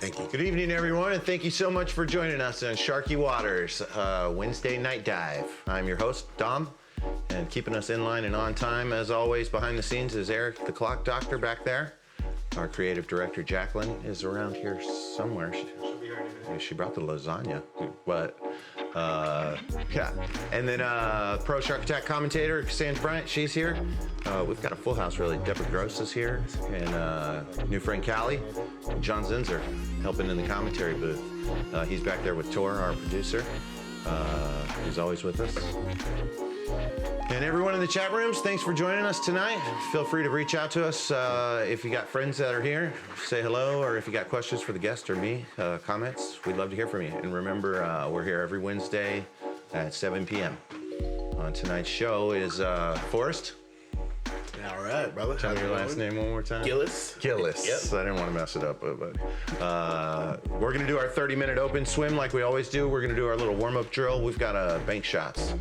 Thank you. Good evening, everyone, and thank you so much for joining us on Sharky Waters Wednesday Night Dive. I'm your host, Dom, and keeping us in line and on time, as always, behind the scenes is Eric, the clock doctor, back there. Our creative director, Jacqueline, is around here somewhere. She brought the lasagna, but yeah. And then pro Shark Attack commentator, Cassandra Bryant, she's here. We've got a full house, really. Deborah Gross is here, and new friend Callie. John Zinzer helping in the commentary booth. He's back there with Tor, our producer. He's always with us. And everyone in the chat rooms, thanks for joining us tonight. Feel free to reach out to us if you got friends that are here. Say hello, or if you got questions for the guest or me, comments. We'd love to hear from you. And remember, we're here every Wednesday at 7 p.m. On tonight's show is Forrest. All right, brother. Tell me your last name one more time. Gillis. Gillis. Yep. I didn't want to mess it up, but we're going to do our 30-minute open swim like we always do. We're going to do our little warm-up drill. We've got bank shots.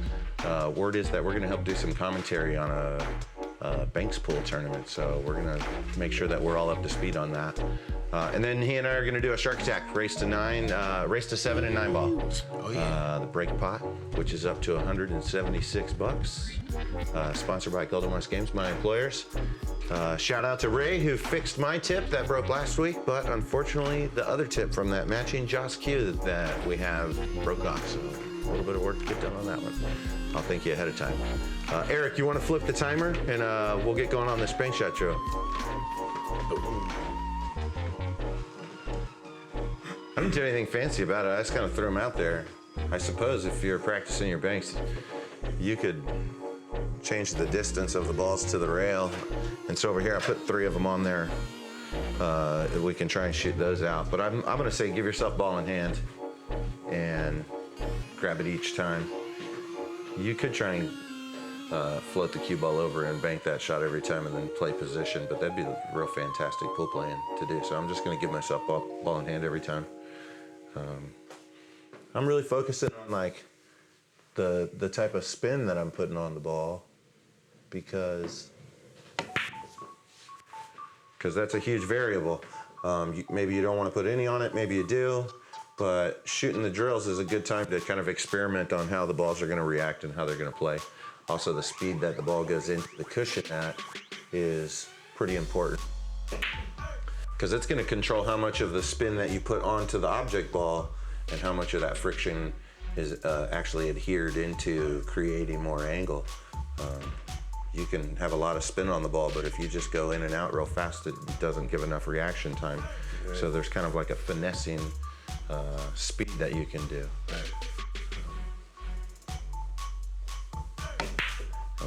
Word is that we're going to help do some commentary on a banks pool tournament, so we're going to make sure that we're all up to speed on that. And then he and I are going to do a Shark Attack race to 7 and 9 ball. Oh yeah. The break pot, which is up to $176. Sponsored by Golden West Games, my employers. Shout out to Ray, who fixed my tip that broke last week, but unfortunately the other tip from that matching Joss cue that we have broke off, so a little bit of work to get done on that one. I'll thank you ahead of time. Eric, you want to flip the timer, and we'll get going on this bank shot drill. I didn't do anything fancy about it. I just kind of threw them out there. I suppose if you're practicing your banks, you could change the distance of the balls to the rail. And so over here, I put 3 of them on there. We can try and shoot those out. But I'm going to say give yourself ball in hand and grab it each time. You could try and float the cue ball over and bank that shot every time and then play position, but that'd be real fantastic pool playing to do. So I'm just going to give myself ball in hand every time. I'm really focusing on like the type of spin that I'm putting on the ball, because that's a huge variable. Maybe you don't want to put any on it, maybe you do, but shooting the drills is a good time to kind of experiment on how the balls are going to react and how they're going to play. Also, the speed that the ball goes into the cushion at is pretty important, because it's going to control how much of the spin that you put onto the object ball and how much of that friction is actually adhered into creating more angle. You can have a lot of spin on the ball, but if you just go in and out real fast, it doesn't give enough reaction time. Right. So there's kind of like a finessing speed that you can do. Right.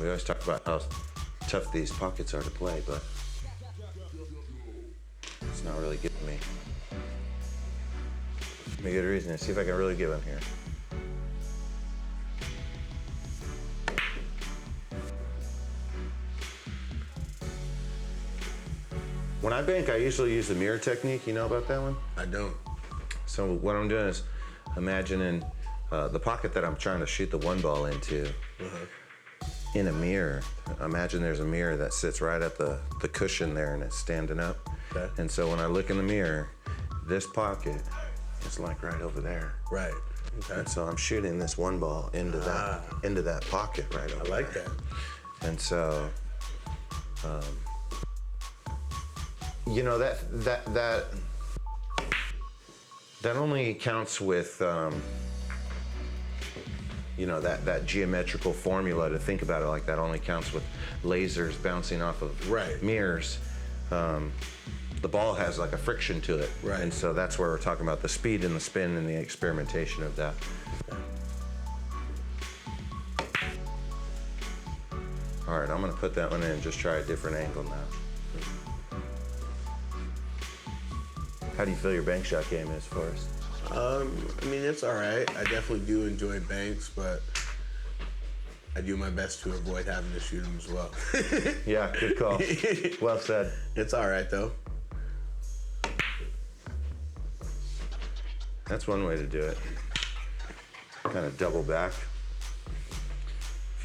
We always talk about how tough these pockets are to play, but it's not really getting me. Give me a good reason to see if I can really give them here. When I bank, I usually use the mirror technique. You know about that one? I don't. So what I'm doing is imagining the pocket that I'm trying to shoot the one ball into in a mirror. Imagine there's a mirror that sits right at the cushion there and it's standing up. Okay. And so when I look in the mirror, this pocket is like right over there. Right. Okay. And so I'm shooting this one ball into that pocket right over I like there. that. And so, that only counts with, that geometrical formula. To think about it like that only counts with lasers bouncing off of mirrors. The ball has like a friction to it. Right. And so that's where we're talking about the speed and the spin and the experimentation of that. All right, I'm gonna put that one in and just try a different angle now. How do you feel your bank shot game is, Forrest? I mean, it's all right. I definitely do enjoy banks, but I do my best to avoid having to shoot them as well. Yeah, good call. Well said. It's all right, though. That's one way to do it. Kind of double back.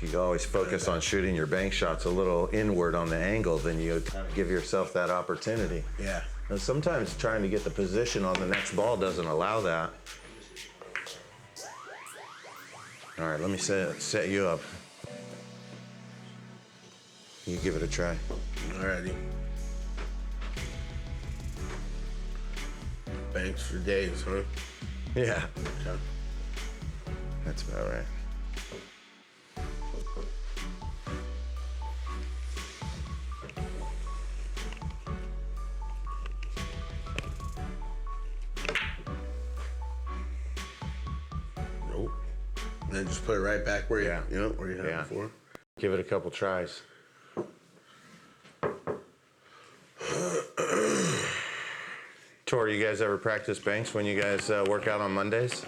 If you always focus on shooting your bank shots a little inward on the angle, then you kind of give yourself that opportunity. Yeah. And sometimes trying to get the position on the next ball doesn't allow that. All right, let me set you up. You give it a try. Alrighty. Banks for days, huh? Yeah, Okay. that's about right. Nope. And then just put it right back where Yeah. where you had Yeah. it before. Give it a couple tries. Tor, you guys ever practice banks when you guys work out on Mondays?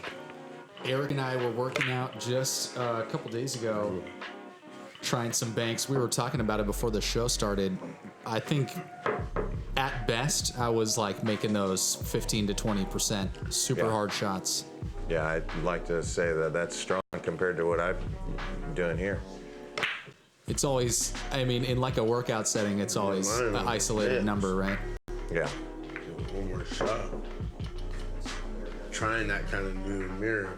Eric and I were working out just a couple days ago, trying some banks. We were talking about it before the show started. I think at best, I was like making those 15 to 20% super hard shots. Yeah, I'd like to say that that's strong compared to what I'm doing here. It's always, I mean, in like a workout setting, it's always an isolated number, right? Yeah. Give it one more shot. Trying that kind of new mirror.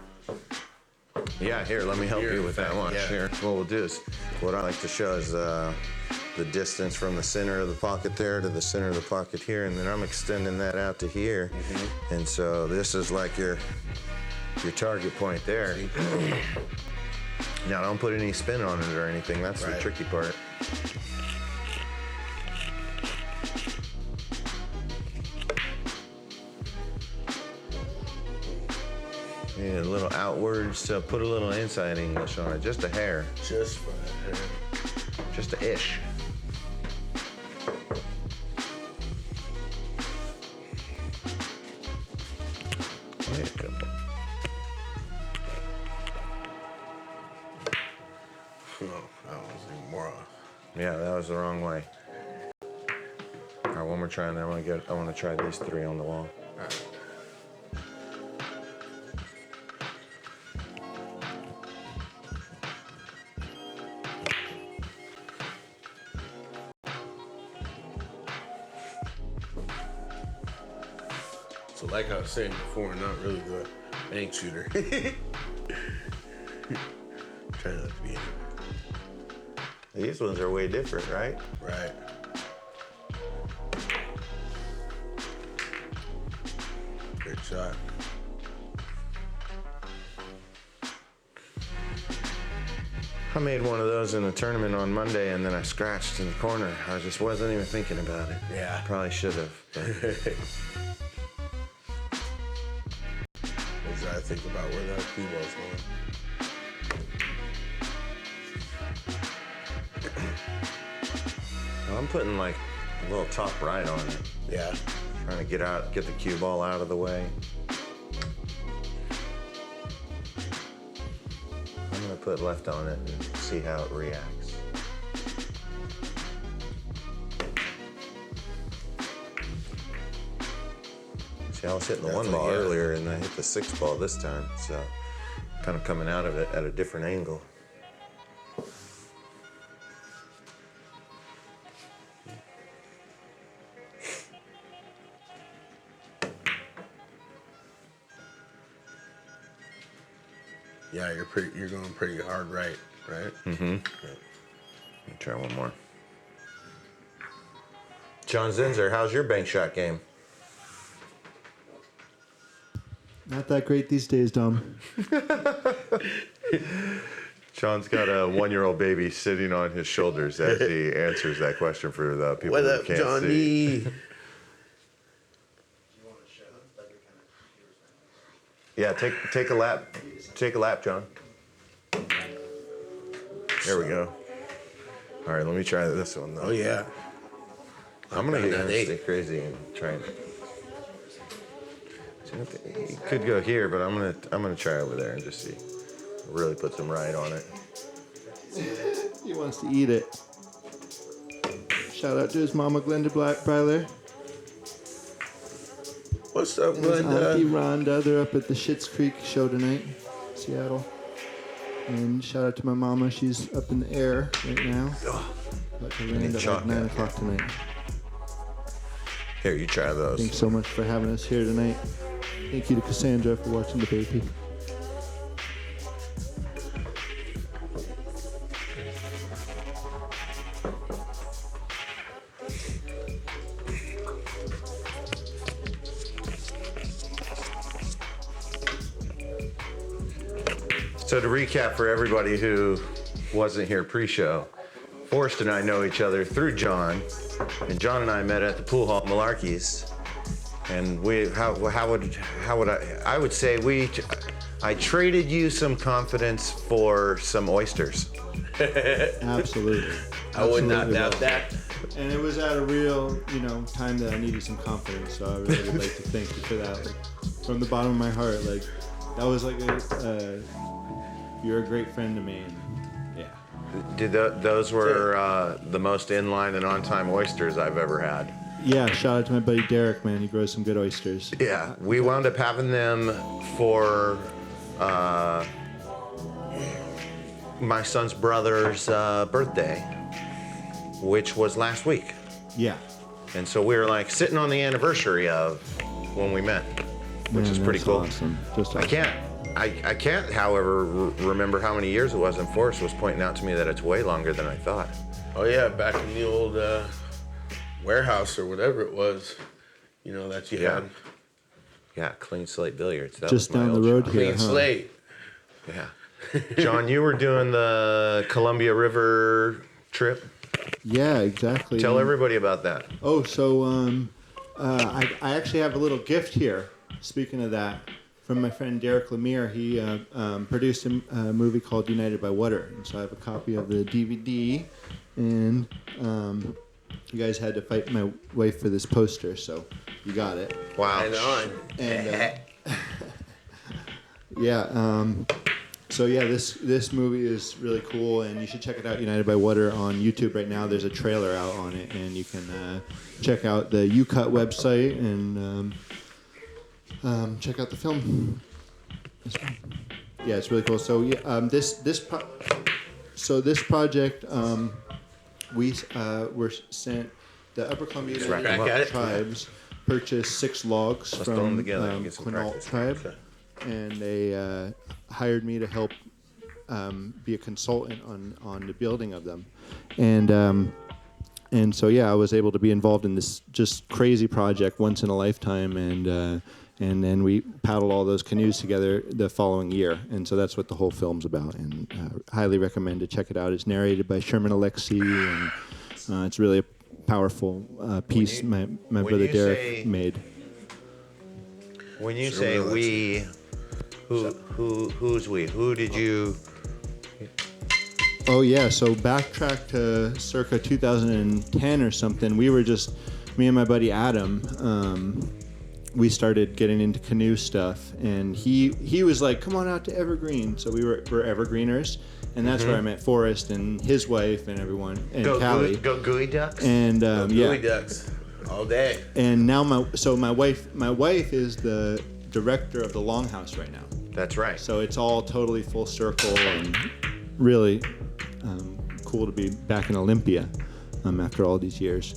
Yeah, here, let me help you with that effect, one. yeah. Here, what we'll do is, what I like to show is the distance from the center of the pocket there to the center of the pocket here, and then I'm extending that out to here. Mm-hmm. And so this is like your target point there. Now, don't put any spin on it or anything. That's the Right. tricky part. Yeah, a little outwards, so put a little inside English on it, just a hair, Just for that hair. just a ish. Wait a couple. Oh, that was even more off. Yeah, that was the wrong way. All right, one more try, and then I want to try these three on the wall. All right. So like I was saying before, I'm not really the bank shooter. Try not to be These ones are way different, right? right. Great shot. I made one of those in a tournament on Monday, and then I scratched in the corner. I just wasn't even thinking about it. Yeah. Probably should have. We'll try to think about where that cue ball's going. I'm putting like a little top right on it. Yeah. Trying to get the cue ball out of the way. I'm gonna put left on it and see how it reacts. See, I was hitting the one ball earlier and I hit the six ball this time, so kind of coming out of it at a different angle. Yeah, you're going pretty hard right? Mm-hmm. Yeah. Let me try one more. John Zinzer, how's your bank shot game? Not that great these days, Dom. John's got a 1-year-old baby sitting on his shoulders as he answers that question for the people What who up, can't Johnny? see. Yeah, take a lap. Take a lap, John. There we go. All right, let me try this one though. Oh yeah. I'm gonna That eight. stay crazy and try and. You could go here, but I'm gonna try over there and just see. Really put some right on it. He wants to eat it. Shout out to his mama, Glenda Breiler. What's up, And his auntie Glenda? Rhonda. They're up at the Schitt's Creek show tonight, Seattle. And shout out to my mama. She's up in the air right now. About to land at like 9 o'clock tonight. Here, you try those. Thanks so much for having us here tonight. Thank you to Cassandra for watching the baby. So to recap for everybody who wasn't here pre-show, Forrest and I know each other through John, and John and I met at the pool hall at Malarkey's, and I would say I traded you some confidence for some oysters. Absolutely. I would not Absolutely doubt was. that. And it was at a real, time that I needed some confidence. So I really would like to thank you for that. Like, from the bottom of my heart, like that was like you're a great friend to me. And, yeah. Those were the most in-line and on-time oysters I've ever had. Yeah. Shout out to my buddy Derek, man. He grows some good oysters. Yeah, we wound up having them for my son's brother's birthday, which was last week. Yeah. And so we were like sitting on the anniversary of when we met, which is pretty that's cool. Awesome. Just awesome. I can't, however, remember how many years it was, and Forrest was pointing out to me that it's way longer than I thought. Oh yeah, back in the old warehouse or whatever it was, that you Yeah. had. Yeah, Clean Slate Billiards. That Just was my down the old road shop. here. Clean huh? slate. Yeah. John, you were doing the Columbia River trip. Yeah, exactly. Tell everybody about that. Oh, so I actually have a little gift here. Speaking of that, from my friend Derek Lemire, he produced a movie called United by Water, and so I have a copy of the DVD. And you guys had to fight my wife for this poster, so you got it. Wow. Right on. And yeah, so yeah, this movie is really cool, and you should check it out. United by Water on YouTube right now. There's a trailer out on it, and you can check out the UCut website and check out the film. Yeah, it's really cool. So yeah, this project we were sent. The Upper Columbia rack 'em up. tribes purchased 6 logs Let's throw 'em from together and get some Quinault practice. tribe, and they hired me to help be a consultant on the building of them, and so yeah, I was able to be involved in this just crazy project once in a lifetime, and then we paddled all those canoes together the following year, and so that's what the whole film's about, and highly recommend to check it out. It's narrated by Sherman Alexie, and it's really a powerful piece my brother Derek made. When you Sure, say well, we, who's we? Who did you? Oh yeah, so backtrack to circa 2010 or something. We were just me and my buddy Adam. We started getting into canoe stuff, and he was like, "Come on out to Evergreen." So we're Evergreeners, and that's where I met Forrest and his wife and everyone, and Callie. Go Gooey Ducks. And Gooey yeah, ducks. All day. and now my wife is the director of the Longhouse right now. That's right. So it's all totally full circle and really cool to be back in Olympia after all these years.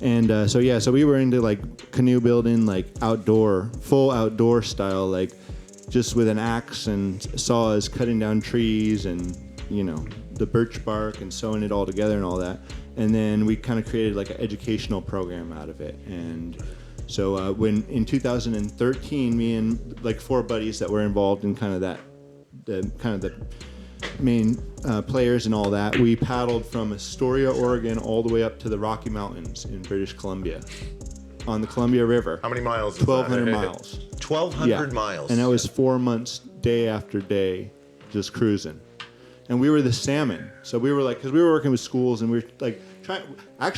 And so we were into like canoe building, like full outdoor style, like just with an axe and saws, cutting down trees and, the birch bark and sewing it all together and all that. And then we kind of created like an educational program out of it. And so when in 2013, me and like 4 buddies that were involved in kind of the main players and all that, we paddled from Astoria, Oregon, all the way up to the Rocky Mountains in British Columbia on the Columbia River. How many miles is that? 1,200 miles. 1,200 miles. And that was 4 months, day after day, just cruising. And we were the salmon. So we were like, because we were working with schools and we were like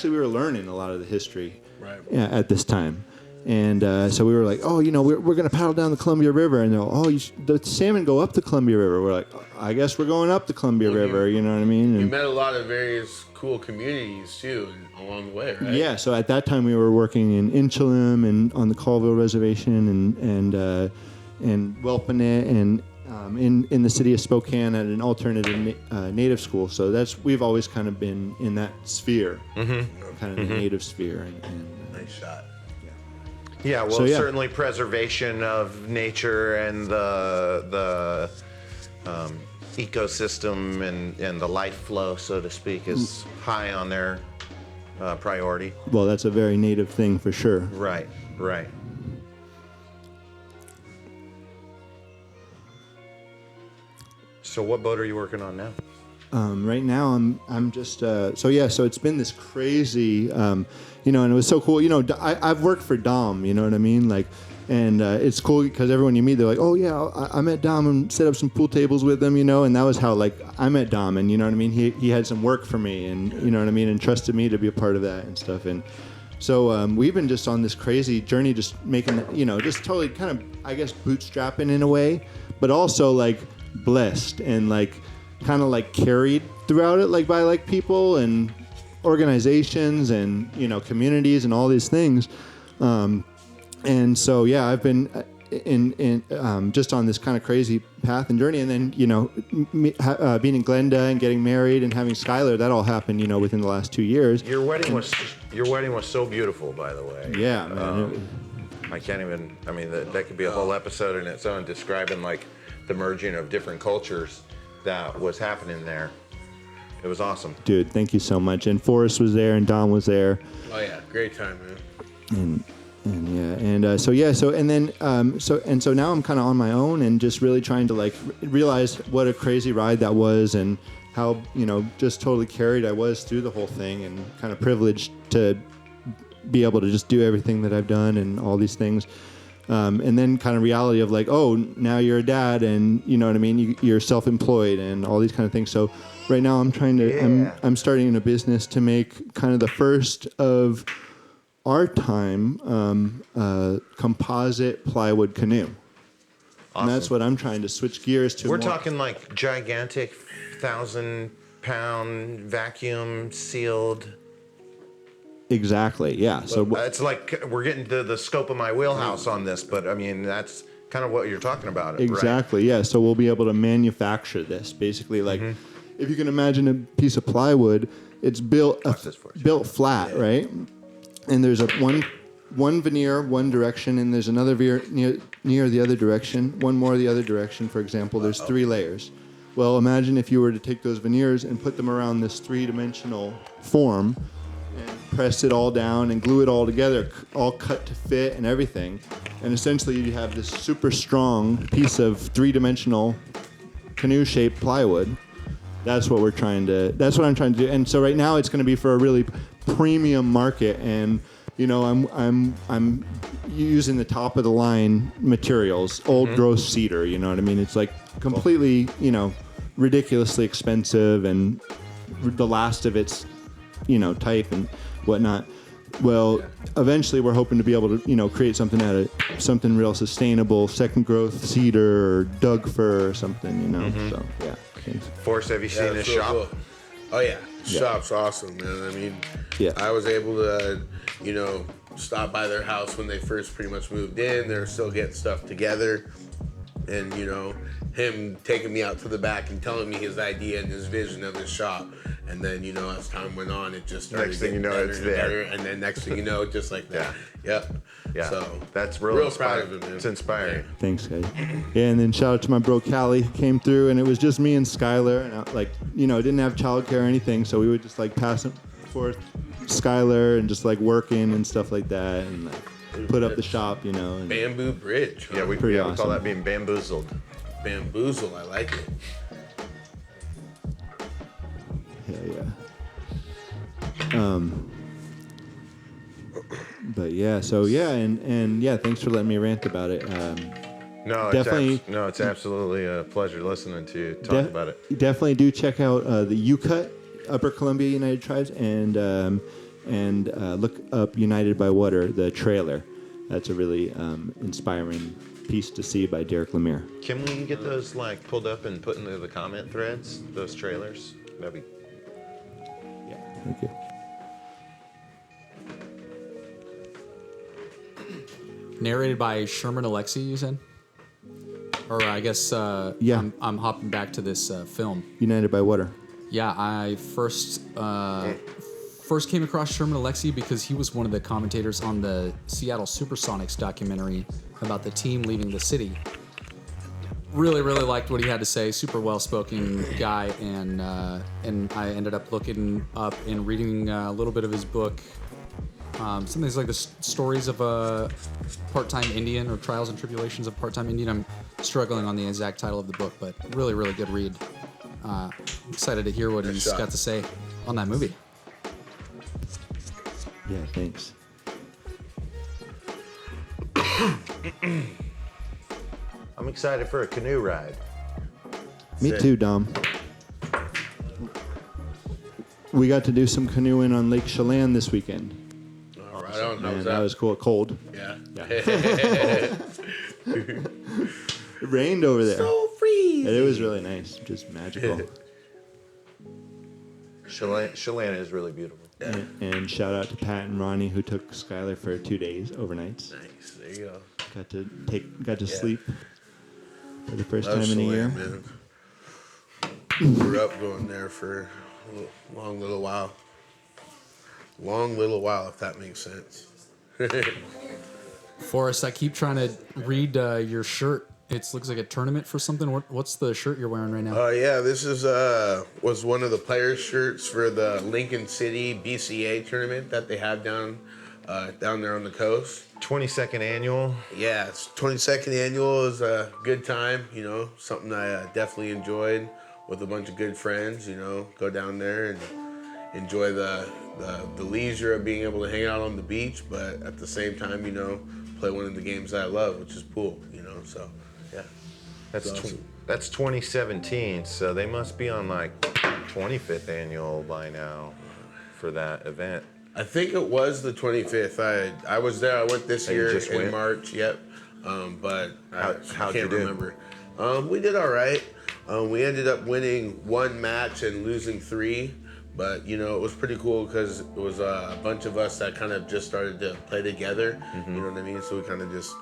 we were learning a lot of the history at this time. And so we were like, we're going to paddle down the Columbia River. And they're like, the salmon go up the Columbia River. We're like, I guess we're going up the Columbia River, you know what I mean? We And met a lot of various cool communities, too, along the way, right? yeah, so at that time we were working in Inchalum and on the Colville Reservation and Welpinit and in the city of Spokane at an alternative native school. So we've always kind of been in that sphere, kind of the native sphere. And Nice shot. Yeah, well, So, yeah. certainly preservation of nature and the ecosystem and the life flow, so to speak, is high on their priority. well, that's a very native thing for sure. Right. So what boat are you working on now? Right now, I'm just so it's been this crazy, and it was so cool. I've worked for Dom, you know what I mean, like, and it's cool because everyone you meet, they're like, oh yeah, I met Dom and set up some pool tables with him, and that was how like I met Dom, and you know what I mean. He had some work for me, and you know what I mean, and trusted me to be a part of that and stuff, and so we've been just on this crazy journey, just making, just totally kind of, I guess, bootstrapping in a way, but also like blessed and like kind of like carried throughout it, like by like people and organizations and communities and all these things, and so I've been in just on this kind of crazy path and journey, and then being in Glenda and getting married and having Skylar, that all happened within the last 2 years. Your wedding was so beautiful, by the way. Yeah, man. I can't even. I mean, that could be a whole episode in its own, describing like the merging of different cultures that was happening there. It was awesome. Dude, thank you so much. And Forrest was there and Don was there. Oh, yeah. Great time, man. So now I'm kind of on my own and just really trying to like realize what a crazy ride that was and how, just totally carried I was through the whole thing and kind of privileged to be able to just do everything that I've done and all these things. And then kind of reality of like, oh, now you're a dad and you know what I mean? You're self-employed and all these kind of things. So right now I'm trying to, I'm starting a business to make kind of the first of our time composite plywood canoe. Awesome. And that's what I'm trying to switch gears to. We're talking like gigantic 1,000-pound vacuum sealed. Exactly, yeah. So it's like we're getting to the scope of my wheelhouse on this, but I mean, that's kind of what you're talking about. Exactly, right? Yeah. So we'll be able to manufacture this. Basically, like if you can imagine a piece of plywood, it's built flat, right? And there's one veneer one direction, and there's another veneer near the other direction, one more the other direction, for example. There's 3 layers. Well, imagine if you were to take those veneers and put them around this 3-dimensional form and press it all down and glue it all together, all cut to fit and everything. And essentially you have this super strong piece of 3-dimensional canoe-shaped plywood. That's what I'm trying to do. And so right now it's going to be for a really premium market, and I'm using the top of the line materials, old growth cedar, you know what I mean? It's like completely, ridiculously expensive and the last of its type and whatnot. Well, eventually we're hoping to be able to, create something out of something real sustainable, second growth cedar or Doug fir or something, So, yeah. Forrest, have you seen this shop? Cool. Oh, yeah. Shop's awesome, man. I mean, I was able to, stop by their house when they first pretty much moved in. They're still getting stuff together. And, him taking me out to the back and telling me his idea and his vision of his shop. And then, you know, as time went on, it just started Next thing getting you know, better it's and there. better. And then next thing you know, just like that. Yep. Yeah. So that's real proud of it, man. It's inspiring. Thanks, guys. Yeah, and then shout out to my bro Callie. He came through, and it was just me and Skylar. And didn't have childcare or anything, so we would just like pass and forth Skylar and just like working and stuff like that, and like put up the shop, you know. And Bamboo Bridge. Huh? Yeah, we Pretty call awesome. that being bamboozled. Bamboozle. I like it. yeah. But yeah, so yeah, and yeah, thanks for letting me rant about it. No, Definitely- it's absolutely a pleasure listening to you talk about it. Definitely do check out the UCUT, Upper Columbia United Tribes, and look up United by Water, the trailer. That's a really inspiring piece to see by Derek Lemire. Can we get those like pulled up and put into the comment threads? Those trailers? That'd be. Yeah, thank you. Narrated by Sherman Alexie, you said? Or I guess Yeah. I'm hopping back to this film. United by Water. Yeah, I first came across Sherman Alexie because he was one of the commentators on the Seattle Supersonics documentary about the team leaving the city. Really, really liked what he had to say. Super well-spoken guy, and I ended up looking up and reading a little bit of his book. Something like the stories of a part-time Indian, or trials and tribulations of part-time Indian. I'm struggling on the exact title of the book, but really, really good read. Excited to hear what he's got to say on that movie. Yeah, thanks. I'm excited for a canoe ride. Me too, Dom. We got to do some canoeing on Lake Chelan this weekend. All right. I don't know. And that was cool. Cold. Yeah. It rained over there. So freezing. And it was really nice. Just magical. Chelan is really beautiful. And shout out to Pat and Ronnie, who took Skylar for 2 days overnights. Nice. There you go. Got to sleep for the first Love time in a year. Chelan, man. Grew up going there for a long little while. Long little while, if that makes sense. Forrest, I keep trying to read your shirt. It looks like a tournament for something. What's the shirt you're wearing right now? Yeah, this is was one of the players' shirts for the Lincoln City BCA tournament that they have down there on the coast. 22nd annual. Yeah, it's 22nd annual. Is a good time, you know, something I definitely enjoyed with a bunch of good friends, you know, go down there and enjoy the leisure of being able to hang out on the beach, but at the same time, you know, play one of the games I love, which is pool, you know, so yeah. That's awesome. that's 2017, so they must be on like 25th annual by now for that event. I think it was the 25th. I was there. I went this Oh, you year just in went? March. Yep. But I how'd you can't do? remember. We did all right. We ended up winning 1 match and losing 3. But, you know, it was pretty cool because it was a bunch of us that kind of just started to play together. Mm-hmm. You know what I mean? So we kind of just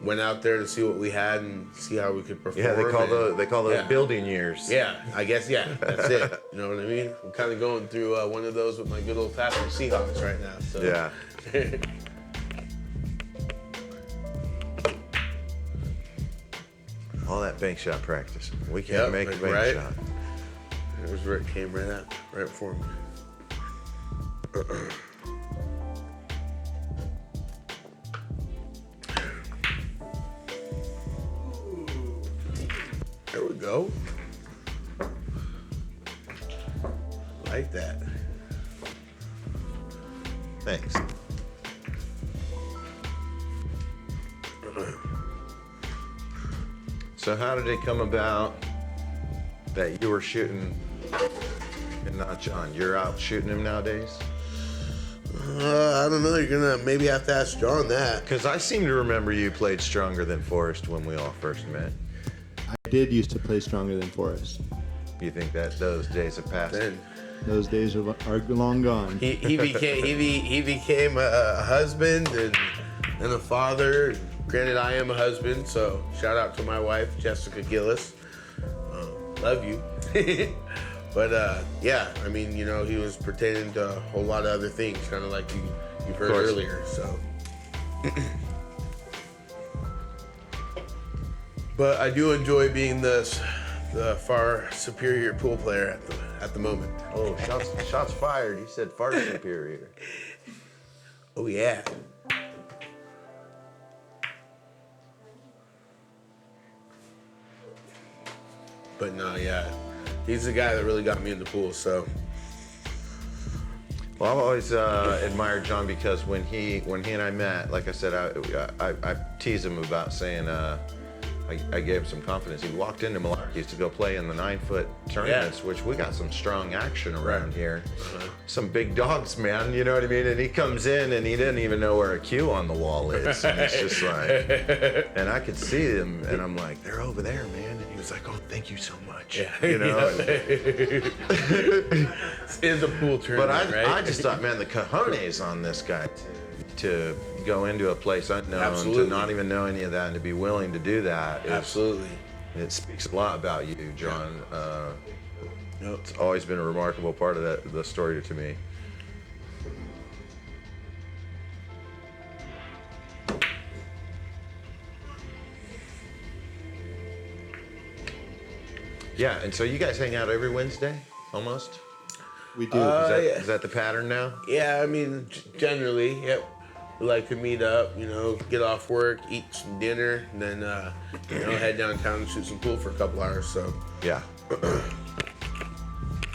went out there to see what we had and see how we could perform. Yeah, they call those yeah. building years. Yeah, I guess, yeah, that's it. You know what I mean? I'm kind of going through one of those with my good old-fashioned Seahawks right now. So. Yeah. All that bank shot practice. We can't Yep, make a bank right? shot. It was where it came right for me. There we go. Like that. Thanks. So how did it come about that you were shooting and not John? You're out shooting him nowadays? I don't know. You're gonna maybe have to ask John that. Because I seem to remember you played stronger than Forrest when we all first met. I did used to play stronger than Forrest. You think that those days have passed? Then Those days are long gone. he became a husband and a father. Granted, I am a husband, so shout out to my wife, Jessica Gillis. Love you. But yeah, I mean, you know, he was pertaining to a whole lot of other things, kind of like you heard earlier. So, but I do enjoy being the far superior pool player at the moment. Oh, shots fired. You said far superior. Oh yeah. But no, yeah, he's the guy that really got me in the pool. So. Well, I've always admired John because when he and I met, like I said, I teased him about saying I gave him some confidence. He walked into Malarkey's to go play in the 9-foot tournaments, which we got some strong action around here. Some big dogs, man, you know what I mean? And he comes in and he didn't even know where a cue on the wall is. And it's just like, and I could see them and I'm like, they're over there, man. And he was like, oh, thank you so much. Yeah. You know? This is a pool tournament, But I just thought, man, the cojones on this guy to go into a place unknown, Absolutely. to not even know any of that, and to be willing to do that. Absolutely. It speaks a lot about you, John. Nope. It's always been a remarkable part of the story to me. Yeah, and so you guys hang out every Wednesday, almost? We do. Yeah. Is that the pattern now? Yeah, I mean, generally, yep. We like to meet up, you know, get off work, eat some dinner, and then, you know, head downtown and shoot some pool for a couple hours. So, Yeah.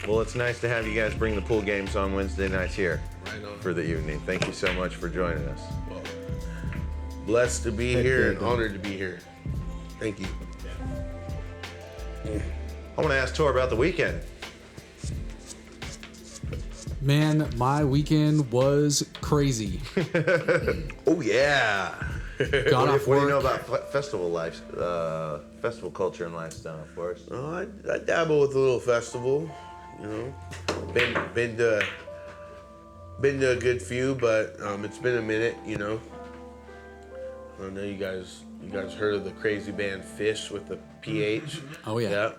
Well, it's nice to have you guys bring the pool games on Wednesday nights here right on. for the evening. Thank you so much for joining us. Well, blessed to be Thank here you. and honored to be here. Thank you. I want to ask Tor about the weekend. Man, my weekend was crazy. Oh, yeah. Got off What do you know work. about festival life, festival culture and lifestyle, of course? Oh, I dabble with a little festival, you know. Been to a good few, but it's been a minute, you know. I know you guys heard of the crazy band Fish with the PH. Oh, yeah. Yeah.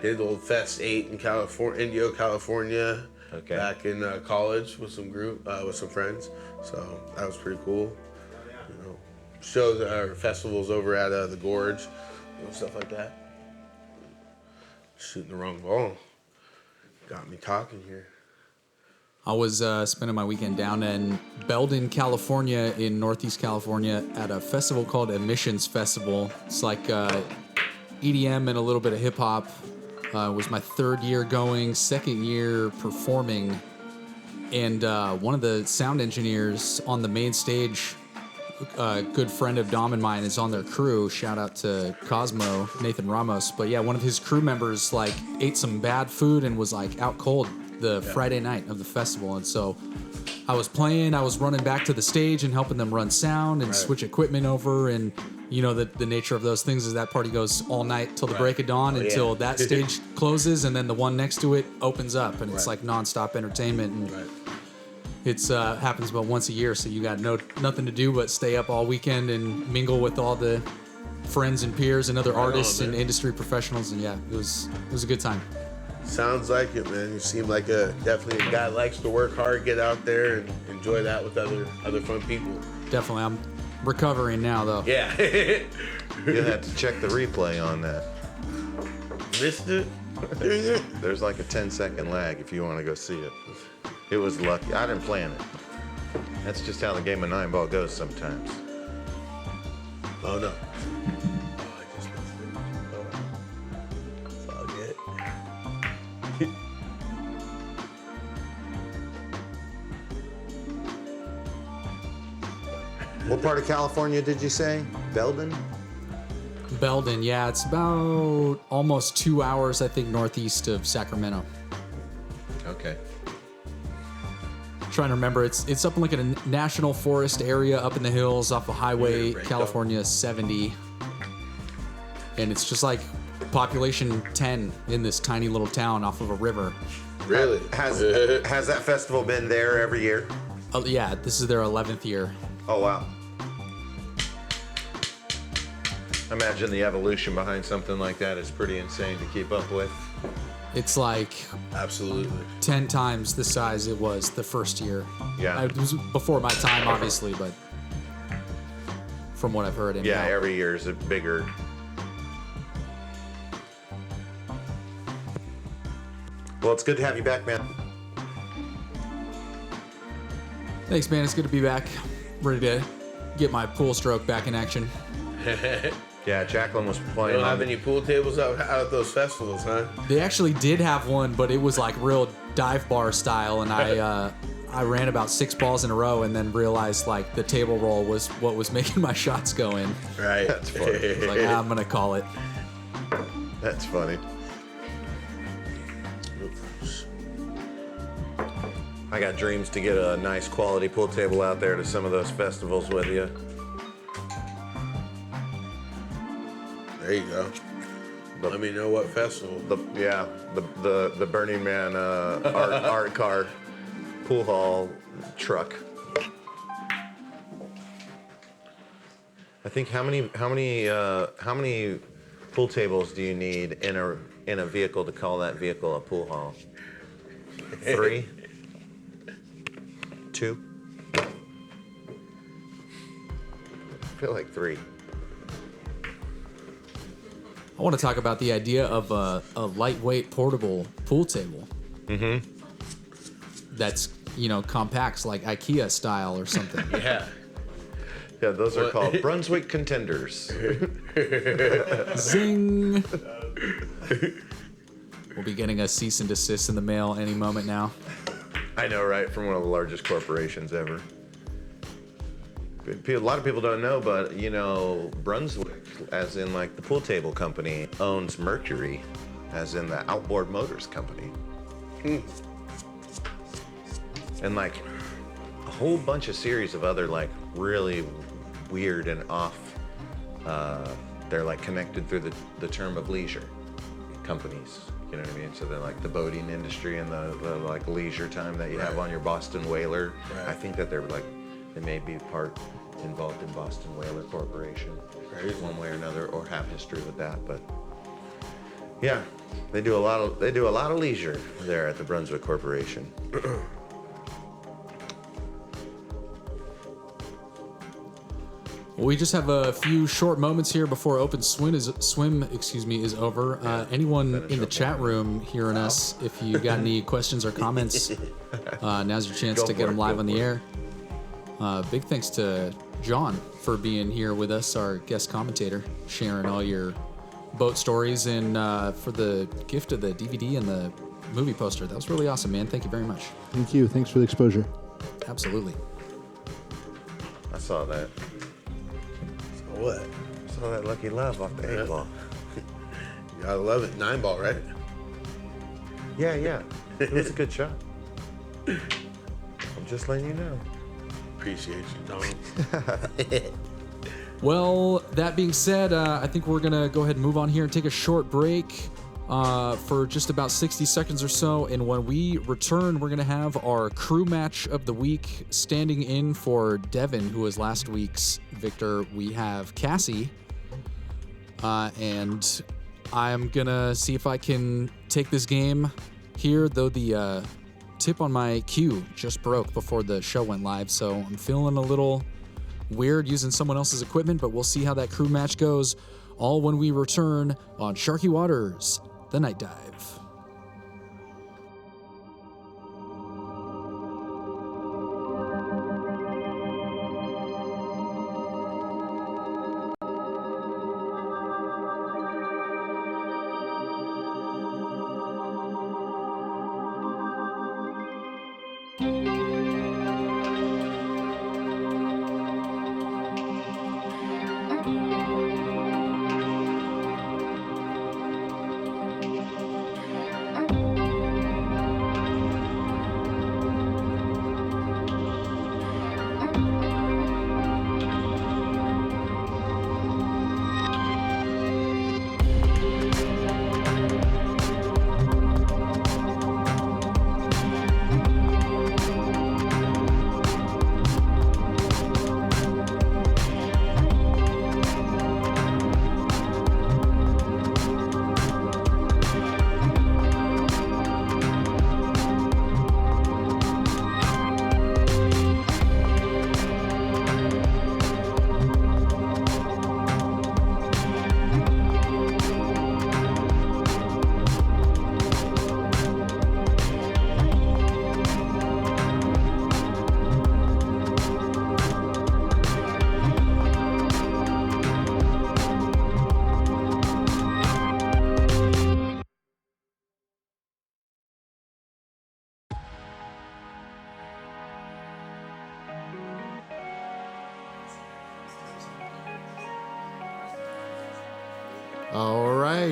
Did the old Fest 8 in California, Indio, California. Okay. Back in college with some with some friends. So that was pretty cool. You know, shows or festivals over at the Gorge, you know, stuff like that. Shooting the wrong ball. Got me talking here. I was spending my weekend down in Belden, California, in Northeast California, at a festival called Emissions Festival. It's like EDM and a little bit of hip hop. It was my third year going, second year performing, and one of the sound engineers on the main stage, a good friend of Dom and mine, is on their crew. Shout out to Cosmo, Nathan Ramos. But yeah, one of his crew members like ate some bad food and was like out cold the Friday night of the festival. And so I was running back to the stage and helping them run sound and switch equipment over. And you know, the nature of those things is that party goes all night till the break of dawn until that stage closes, and then the one next to it opens up, and it's like nonstop entertainment. And it's happens about once a year, so you got nothing to do but stay up all weekend and mingle with all the friends and peers and other artists and industry professionals. And yeah, it was a good time. Sounds like it, man. You seem like definitely a guy that likes to work hard, get out there, and enjoy that with other fun people. Definitely, I'm recovering now though. Yeah. You'll have to check the replay on that. Missed it? There's like a 10-second lag if you want to go see it. It was lucky. I didn't plan it. That's just how the game of 9-ball goes sometimes. Oh no. Oh, I just missed it. Oh. It's all good. What part of California did you say? Belden? Belden, yeah, it's about almost 2 hours, I think, northeast of Sacramento. Okay. Trying to remember, it's up in like a national forest area up in the hills off of Highway California 70, and it's just like population 10 in this tiny little town off of a river. Really? Has that festival been there every year? Yeah, this is their 11th year. Oh, wow. I imagine the evolution behind something like that is pretty insane to keep up with. It's like Absolutely. 10 times the size it was the first year. Yeah. It was before my time, obviously, but from what I've heard. Yeah, anyhow. every year is a bigger. Well, it's good to have you back, man. Thanks, man. It's good to be back. Ready to get my pool stroke back in action. Yeah, Jacqueline was You playing. don't on have any pool tables out at those festivals, huh? They actually did have one, but it was like real dive bar style, and I ran about 6 balls in a row, and then realized like the table roll was what was making my shots go in. Right. That's funny. I was like, I'm gonna call it. That's funny. I got dreams to get a nice quality pool table out there to some of those festivals with you. There you go. Let me know what festival. The Burning Man art car pool hall truck. I think how many pool tables do you need in a vehicle to call that vehicle a pool hall? 3? 2? I feel like 3. I want to talk about the idea of a lightweight portable pool table. Mm-hmm. That's, compacts like IKEA style or something. Yeah. Yeah, those are called Brunswick Contenders. Zing! We'll be getting a cease and desist in the mail any moment now. I know, right? From one of the largest corporations ever. A lot of people don't know, but Brunswick, as in like the pool table company, owns Mercury, as in the outboard motors company. And like a whole bunch of series of other like really weird and off, they're like connected through the term of leisure companies. You know what I mean? So they're like the boating industry and the like leisure time that you have on your Boston Whaler. Right. I think that they may be involved in Boston Whaler Corporation, one way or another, or have history with that. But yeah, they do a lot of leisure there at the Brunswick Corporation. We just have a few short moments here before Open Swim is over. Anyone in the chat room hearing us, if you got any questions or comments, now's your chance to get them live on the air. Big thanks to John for being here with us, our guest commentator, sharing all your boat stories, and for the gift of the DVD and the movie poster. That was really awesome, man. Thank you very much. Thank you. Thanks for the exposure. Absolutely. I saw that. What? I saw that Lucky Love off the 8-ball. You gotta love it. 9-ball, right? Yeah. It was a good shot. I'm just letting you know. Appreciate you, Tom. Well, that being said, I think we're going to go ahead and move on here and take a short break for just about 60 seconds or so. And when we return, we're going to have our crew match of the week. Standing in for Devin, who was last week's victor, we have Cassie. And I'm going to see if I can take this game here, though the tip on my cue just broke before the show went live. So I'm feeling a little weird using someone else's equipment, but we'll see how that crew match goes, all when we return on Sharky Waters, The Night Dive.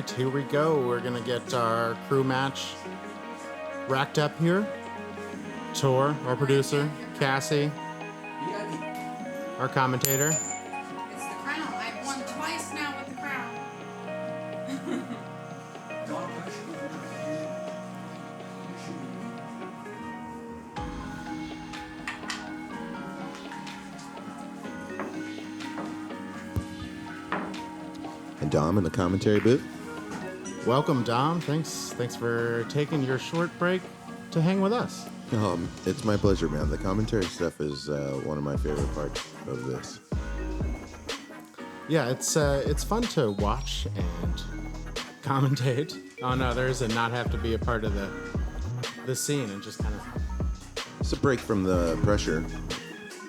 right, here we go. We're going to get our crew match racked up here. Tor, our producer. Cassie, our commentator. It's the crown. I've won twice now with the crown. And Dom in the commentary booth. Welcome, Dom. Thanks for taking your short break to hang with us. It's my pleasure, man. The commentary stuff is one of my favorite parts of this. Yeah, it's fun to watch and commentate on others and not have to be a part of the scene and just kind of. It's a break from the pressure.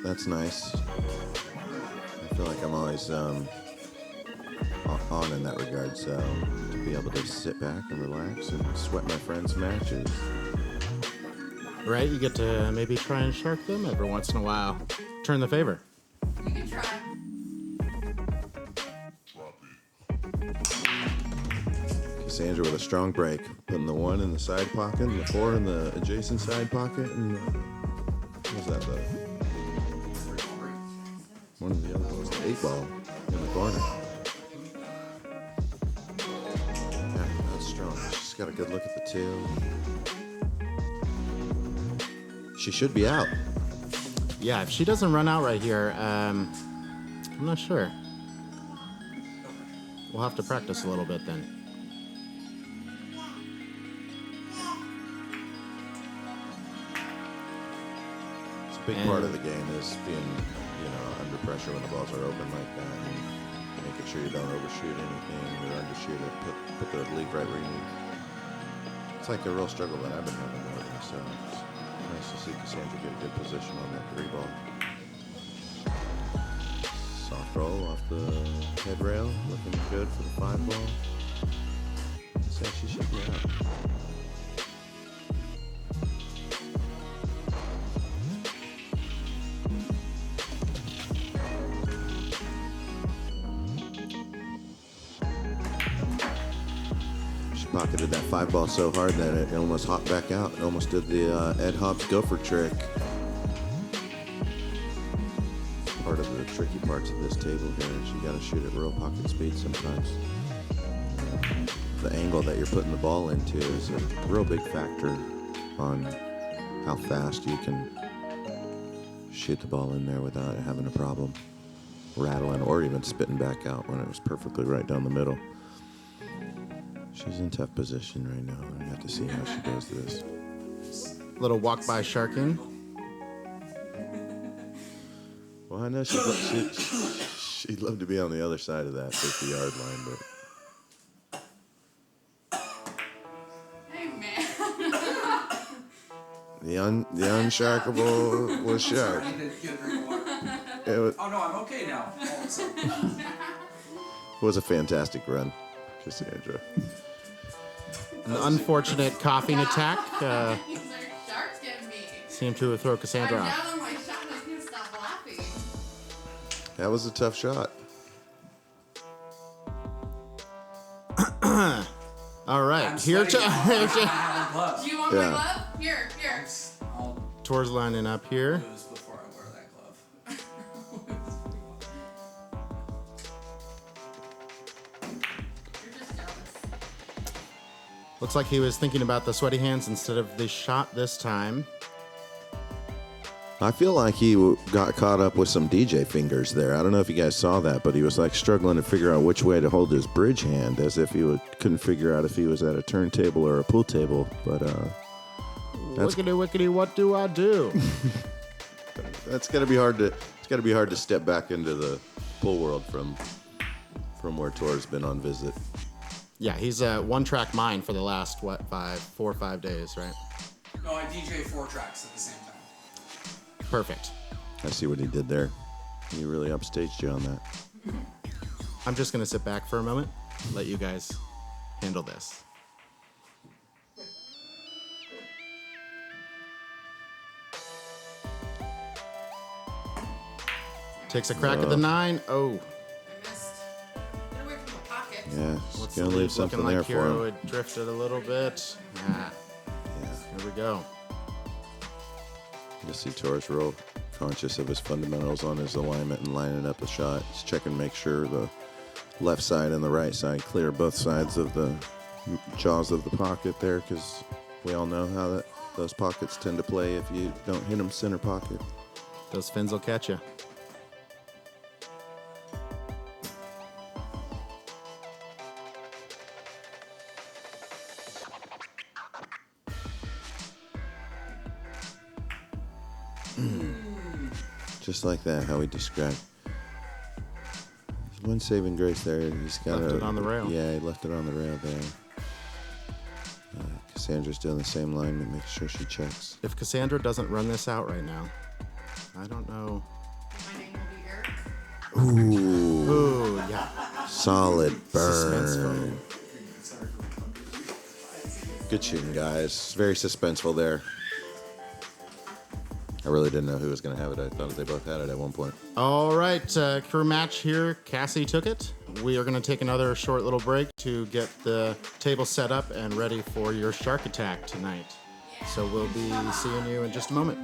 That's nice. I feel like I'm always on in that regard, so to be able to sit back and relax and sweat my friends' matches. Right, you get to maybe try and shark them every once in a while. Turn the favor. You can try. Cassandra with a strong break, putting the 1 in the side pocket and the 4 in the adjacent side pocket, and what was that, the one of the other ones, the 8 ball in the corner. Yeah, that's strong. She's got a good look at the 2. She should be out. Yeah, if she doesn't run out right here, I'm not sure. We'll have to practice a little bit then. It's a big part of the game is being, under pressure when the balls are open like that, and making sure you don't overshoot anything or undershoot it. Put the league right where you need. It's like a real struggle that I've been having lately, so it's nice to see Cassandra get a good position on that 3 ball. Soft roll off the head rail, looking good for the 5 ball. So she should be out. Pocketed that 5 ball so hard that it almost hopped back out and almost did the Ed Hobbs gopher trick. Part of the tricky parts of this table here is you got to shoot at real pocket speed sometimes. The angle that you're putting the ball into is a real big factor on how fast you can shoot the ball in there without having a problem rattling or even spitting back out when it was perfectly right down the middle. She's in tough position right now. We have to see how she does this. Little walk by sharking. Well, I know she'd love to be on the other side of that 50-yard line, but Hey, man. the unsharkable was shark. I did get a drink of water. It Oh no, I'm okay now. All of a sudden. was a fantastic run, Cassandra. An unfortunate coughing attack These are sharks getting me. seemed to throw I'm Cassandra down off. on my shot and I can't stop laughing. That was a tough shot. All right, I'm here sweating to now. I don't have a glove. Do you want Yeah. my glove? Here. I'll Tor's lining up here. lose before I wear that glove. You're just jealous. Looks like he was thinking about the sweaty hands instead of the shot this time. I feel like he got caught up with some DJ fingers there. I don't know if you guys saw that, but he was like struggling to figure out which way to hold his bridge hand, as if he couldn't figure out if he was at a turntable or a pool table. But that's Wickety, what do I do? that's gotta be hard to. It's gotta be hard to step back into the pool world from where Tor's been on visit. Yeah, he's a one-track mind for the last, 4 or 5 days, right? No, I DJ 4 tracks at the same time. Perfect. I see what he did there. He really upstaged you on that. I'm just going to sit back for a moment, let you guys handle this. Takes a crack at the 9. Oh, I missed. Get away from the pocket. Yeah, What's gonna the leave lead something looking there like for here? him. It drifted a little bit. Ah, Yeah. here we go. You see Torres real conscious of his fundamentals on his alignment and lining up a shot. He's checking to make sure the left side and the right side clear both sides of the jaws of the pocket there, because we all know how those pockets tend to play if you don't hit them center pocket. Those fins will catch you. Just like that, how we described. There's one saving grace there. He's got Left it on the rail. Yeah, he left it on the rail there. Cassandra's doing the same alignment, making sure she checks. If Cassandra doesn't run this out right now, I don't know. My name will be Eric. Ooh, Ooh, yeah. solid Suspenseful. burn. Good shooting, guys. Very suspenseful there. I really didn't know who was going to have it. I thought they both had it at one point. All right, crew match here. Cassie took it. We are going to take another short little break to get the table set up and ready for your shark attack tonight. So we'll be seeing you in just a moment.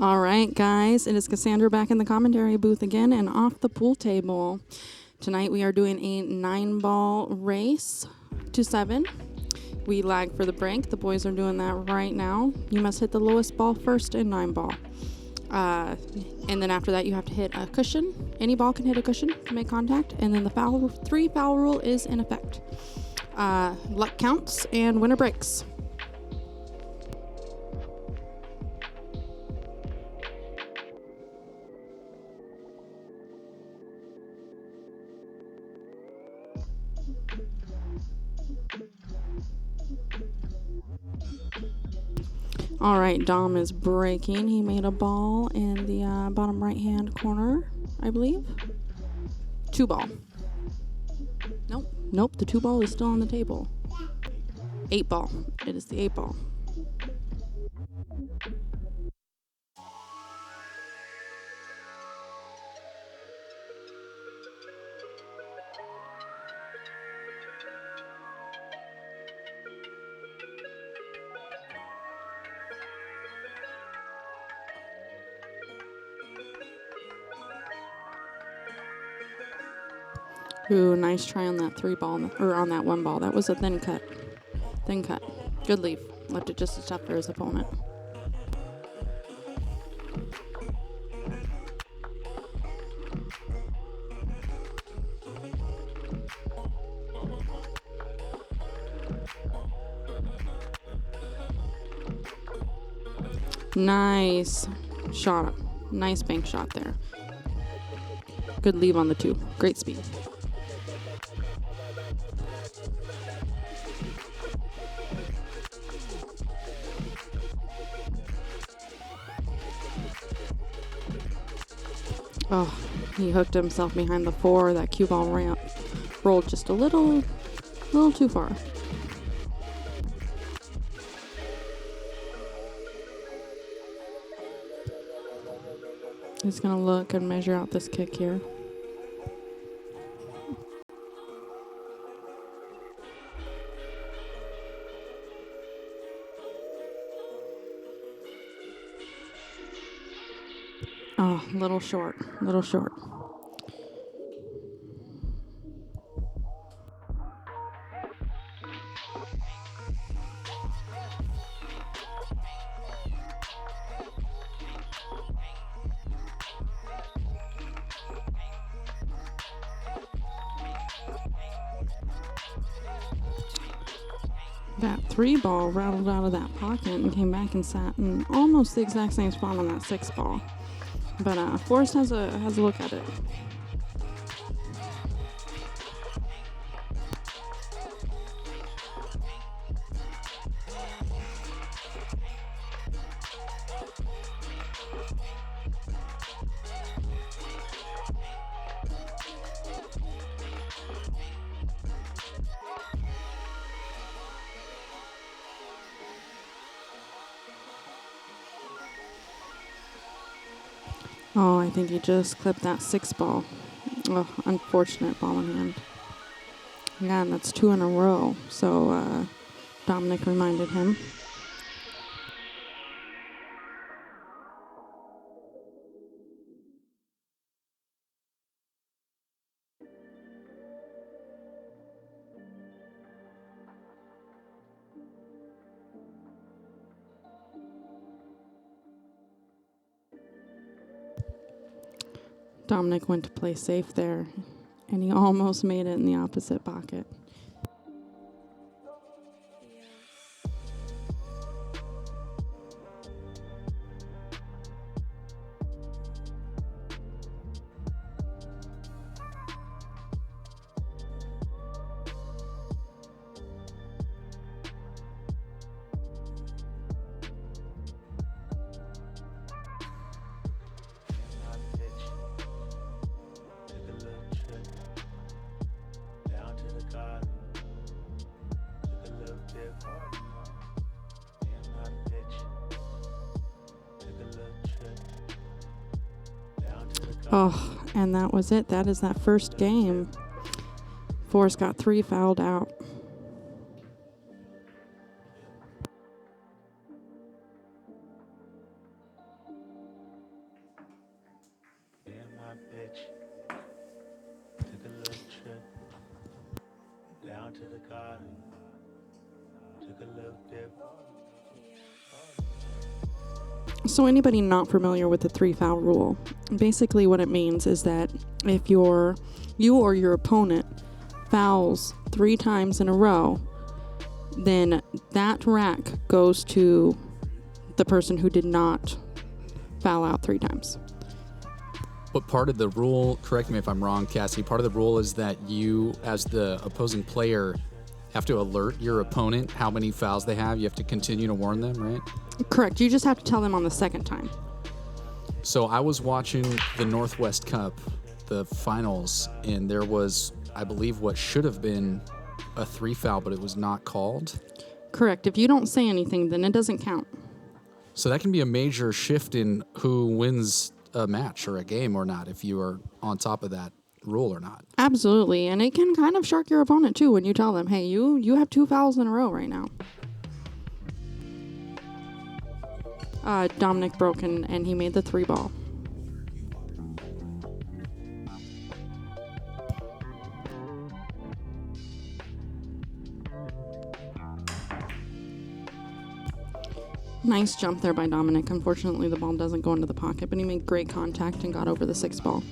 All right, guys, it is Cassandra back in the commentary booth again and off the pool table. Tonight we are doing a 9-ball race to 7. We lag for the break. The boys are doing that right now. You must hit the lowest ball first in 9-ball. And then after that, you have to hit a cushion. Any ball can hit a cushion to make contact. And then the 3 foul rule is in effect. luck counts and winner breaks. All right, Dom is breaking. He made a ball in the bottom right-hand corner, I believe. 2 ball. Nope, the 2 ball is still on the table. 8 ball. It is the 8 ball. Ooh, nice try on that 3 ball, or on that 1 ball. That was a thin cut. Thin cut. Good leave. Left it just as tough for his opponent. Nice shot. Nice bank shot there. Good leave on the 2. Great speed. Oh, he hooked himself behind the 4. That cue ball rolled just a little too far. He's going to look and measure out this kick here. Oh, little short. That 3 ball rattled out of that pocket and came back and sat in almost the exact same spot on that 6 ball. But Forrest has a look at it. Oh, I think he just clipped that 6 ball. Oh, unfortunate ball in hand. Yeah, and that's 2 in a row. So Dominic reminded him. Dominic went to play safe there, and he almost made it in the opposite pocket. Oh, and that was it. That is that first game. Forrest got 3 fouled out. So anybody not familiar with the 3 foul rule, basically what it means is that if you or your opponent fouls 3 times in a row, then that rack goes to the person who did not foul out 3 times. But part of the rule, correct me if I'm wrong, Cassie, part of the rule is that you, as the opposing player, have to alert your opponent how many fouls they have. You have to continue to warn them, right? Correct. You just have to tell them on the second time. So I was watching the Northwest Cup, the finals, and there was, I believe, what should have been a 3 foul, but it was not called. Correct. If you don't say anything, then it doesn't count. So that can be a major shift in who wins a match or a game or not, if you are on top of that rule or not. Absolutely. And it can kind of shark your opponent too when you tell them, hey, you have 2 fouls in a row right now. Dominic broke and he made the 3 ball. Nice jump there by Dominic. Unfortunately, the ball doesn't go into the pocket, but he made great contact and got over the 6th ball.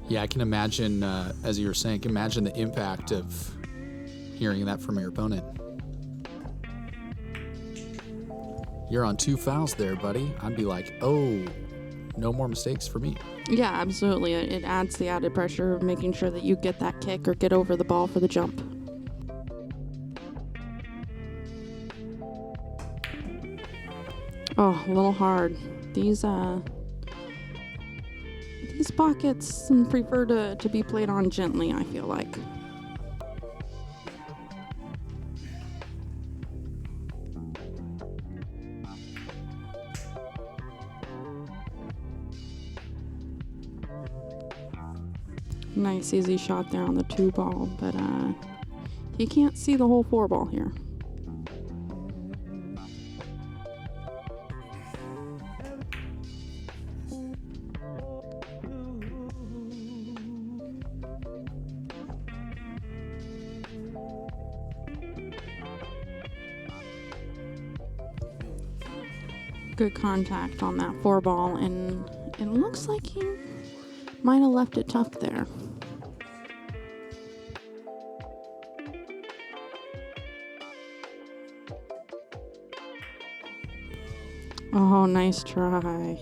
Yeah, I can imagine, as you were saying, imagine the impact of hearing that from your opponent. You're on 2 fouls there, buddy. I'd be like, oh, no more mistakes for me. Yeah, absolutely. It adds the added pressure of making sure that you get that kick or get over the ball for the jump. Oh, a little hard. These pockets prefer to be played on gently, I feel like. Nice easy shot there on the 2 ball, but he can't see the whole 4 ball here. Good contact on that 4 ball, and it looks like he might have left it tough there. Oh, nice try.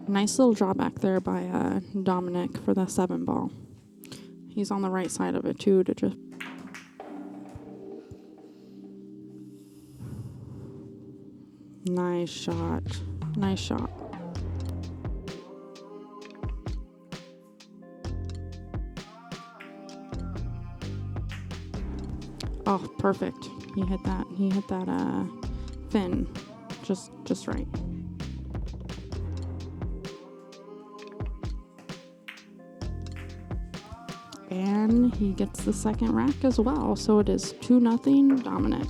Nice little drawback there by Dominic for the 7 ball. He's on the right side of it too to just... Nice shot. Nice shot. Oh, perfect. He hit that fin just right. And he gets the second rack as well. So it is 2-0 Dominic.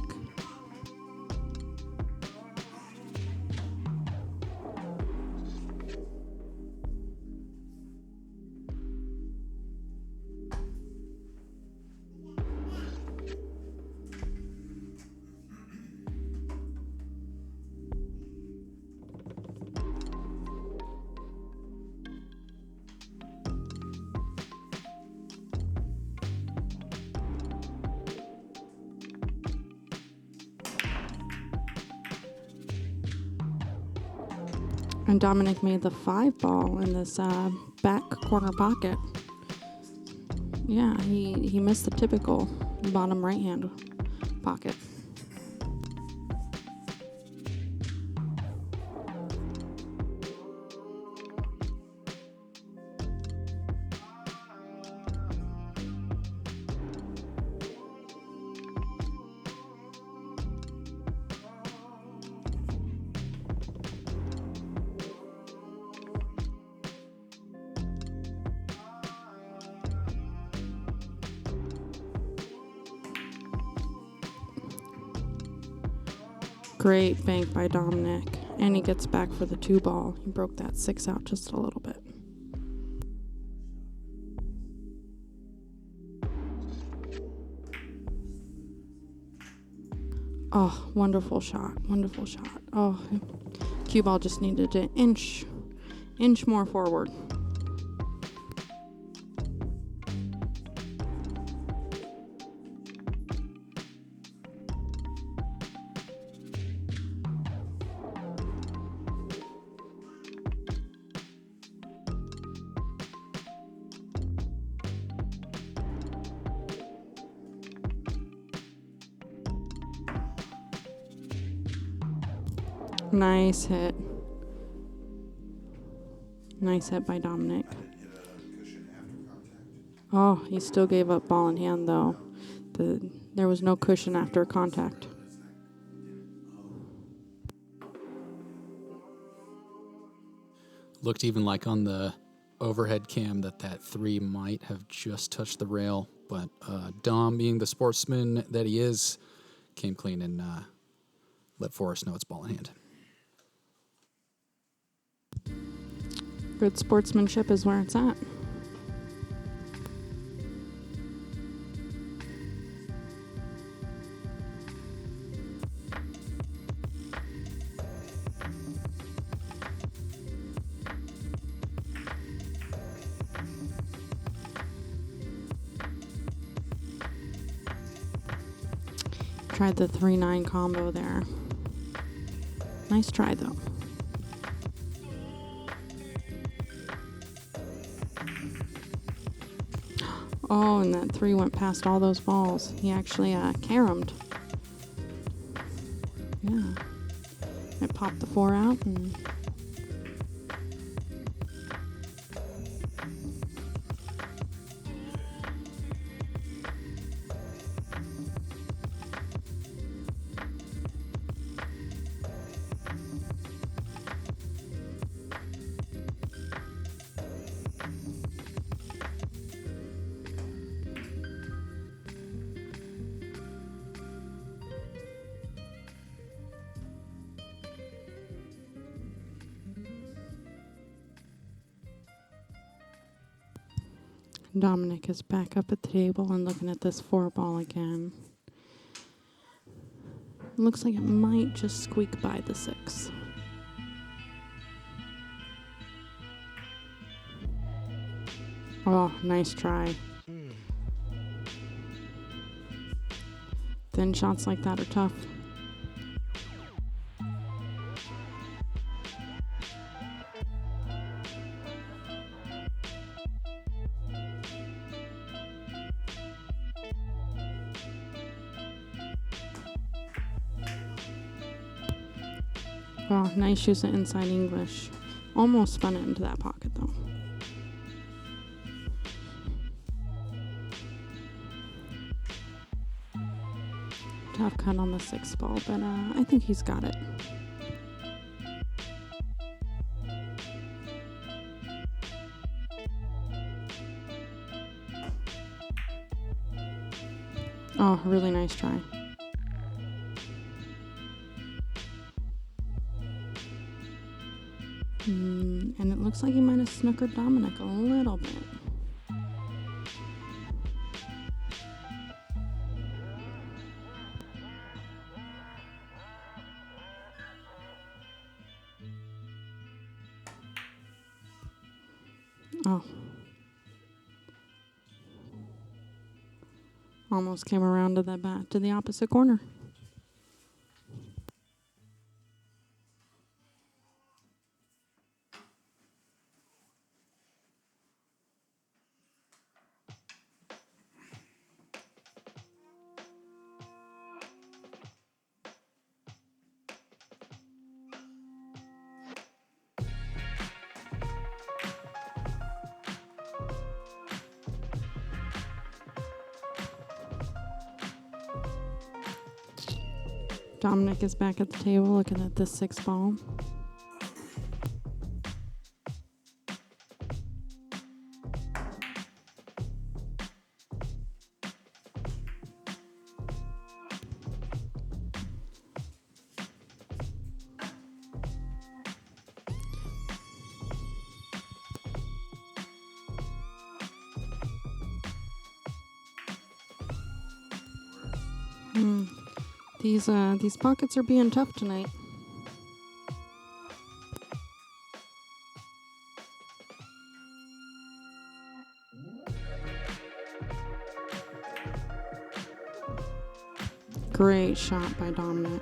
And Dominic made the 5 ball in this back corner pocket. Yeah, he missed the typical bottom right hand pocket. Great bank by Dominic. And he gets back for the 2 ball. He broke that 6 out just a little bit. Oh, wonderful shot. Wonderful shot. Oh, cue ball just needed an inch more forward. Nice hit. Nice hit by Dominic. Oh, he still gave up ball in hand, though. There was no cushion after contact. Looked even like on the overhead cam that 3 might have just touched the rail, but Dom, being the sportsman that he is, came clean and let Forrest know it's ball in hand. Good sportsmanship is where it's at. Tried the 3-9 combo there. Nice try, though. Oh, and that 3 went past all those balls. He actually caromed. Yeah. It popped the 4 out and... Dominic is back up at the table and looking at this 4 ball again. Looks like it might just squeak by the 6. Oh, nice try. Thin shots like that are tough. Oh, nice use of inside English. Almost spun it into that pocket, though. Tough cut on the 6th ball, but I think he's got it. Oh, really nice try. And it looks like he might have snookered Dominic a little bit. Oh. Almost came around to the bat to the opposite corner. Dominic is back at the table looking at this 6 ball. These pockets are being tough tonight. Great shot by Dominic.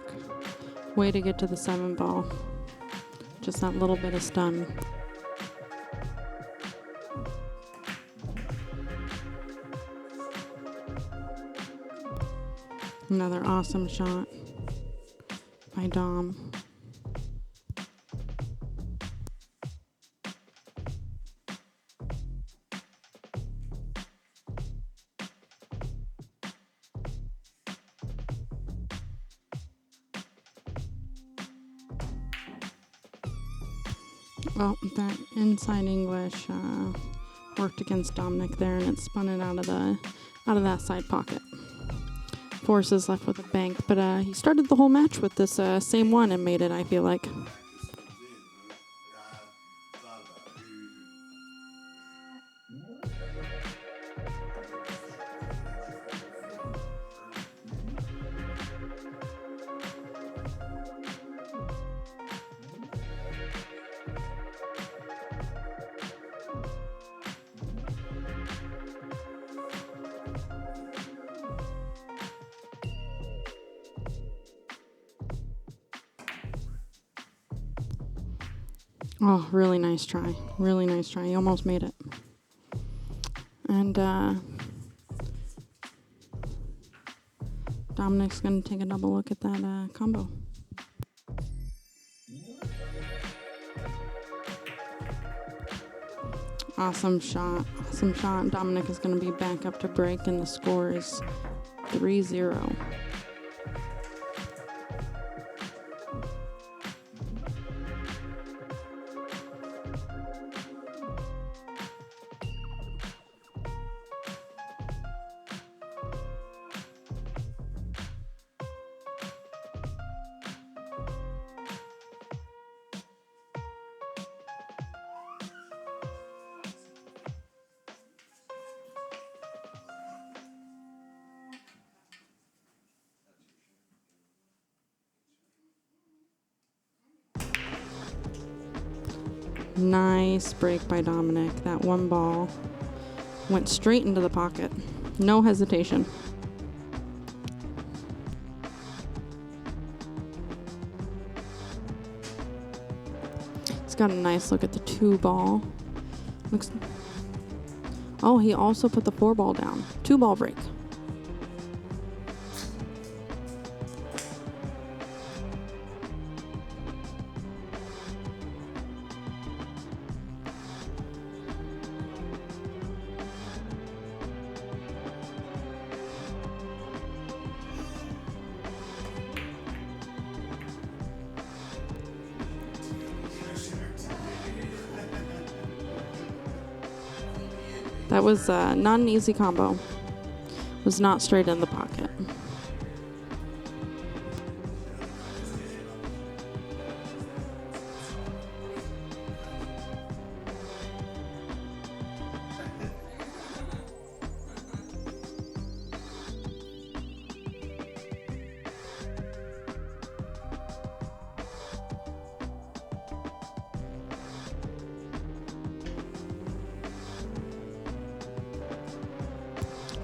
Way to get to the 7 ball. Just that little bit of stun. Another awesome shot by Dom. Well, that inside English worked against Dominic there, and it spun it out of that side pocket. Forrest is left with a bank, but he started the whole match with this same one and made it, I feel like. Oh, really nice try. Really nice try. He almost made it. And Dominic's going to take a double look at that combo. Awesome shot. Awesome shot. Dominic is going to be back up to break, and the score is 3-0. Nice break by Dominic. That one ball went straight into the pocket. No hesitation. He's got a nice look at the 2 ball. Oh, he also put the 4 ball down. 2 ball break. That was not an easy combo. Was not straight in the pocket.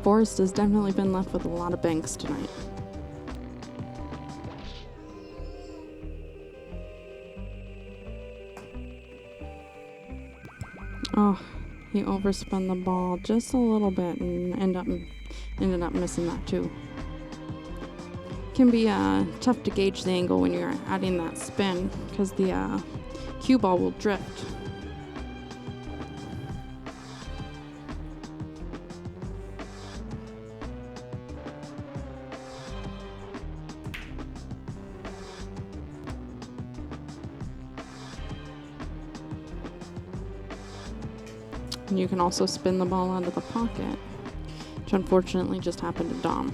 Forrest has definitely been left with a lot of banks tonight. Oh, he overspun the ball just a little bit and ended up missing that too. Can be tough to gauge the angle when you're adding that spin because the cue ball will drift. And you can also spin the ball out of the pocket, which unfortunately just happened to Dom.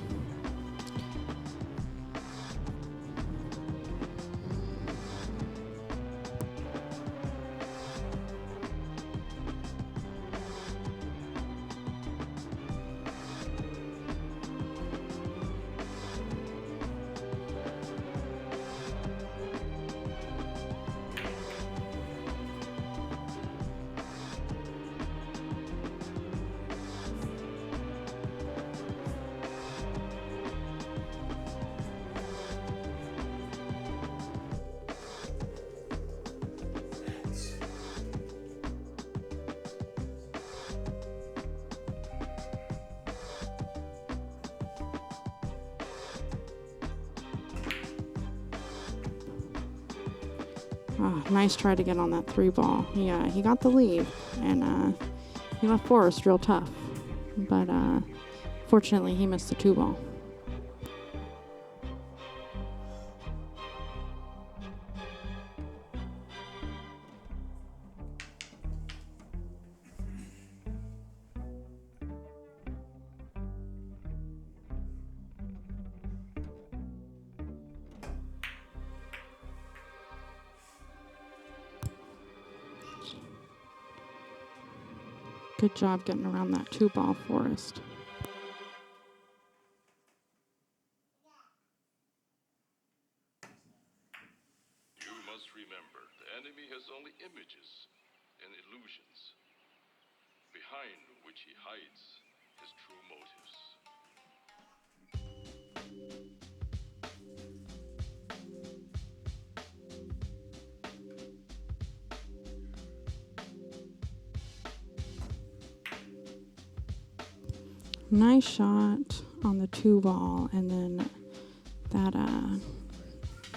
Oh, nice try to get on that 3 ball. Yeah, he got the lead, and he left Forrest real tough. But fortunately, he missed the 2 ball. Good job getting around that 2 ball, Forrest. You must remember, the enemy has only images and illusions, behind which he hides his true motives. Nice shot on the 2 ball, and then that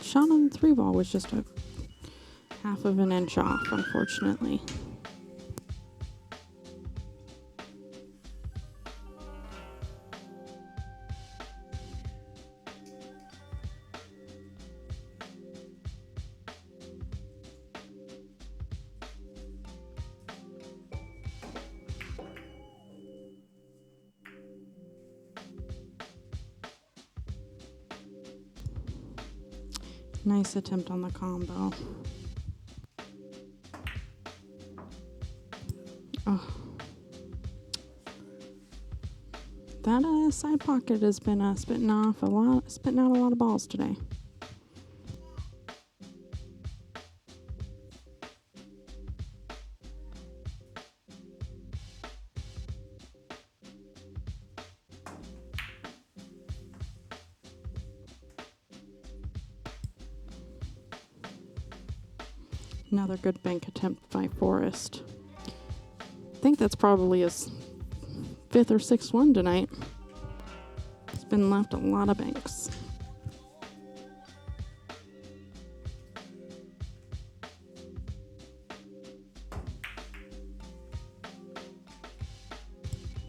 shot on the 3 ball was just a half of an inch off, unfortunately. Nice attempt on the combo. Oh. That side pocket has been spitting out a lot of balls today. Another good bank attempt by Forrest. I think that's probably his 5th or 6th one tonight. He's been left a lot of banks.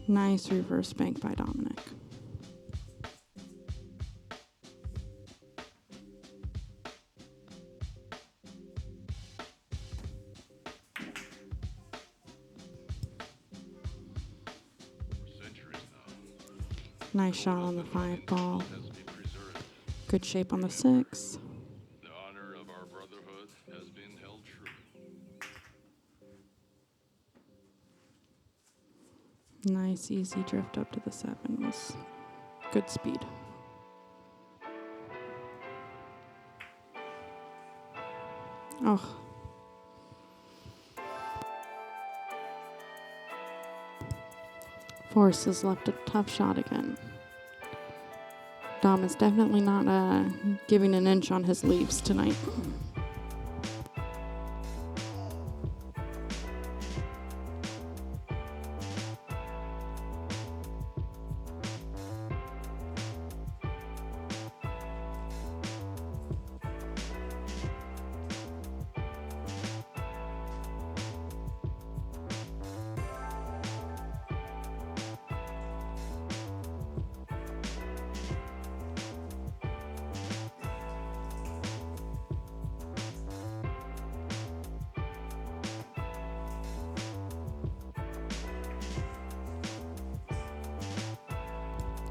Nice reverse bank by Dominic. Nice shot on the 5 ball. Good shape on the 6. The honor of our brotherhood has been held true. Nice easy drift up to the 7 was good speed. Oh. Forrest has left a tough shot again. Dom is definitely not giving an inch on his leaves tonight.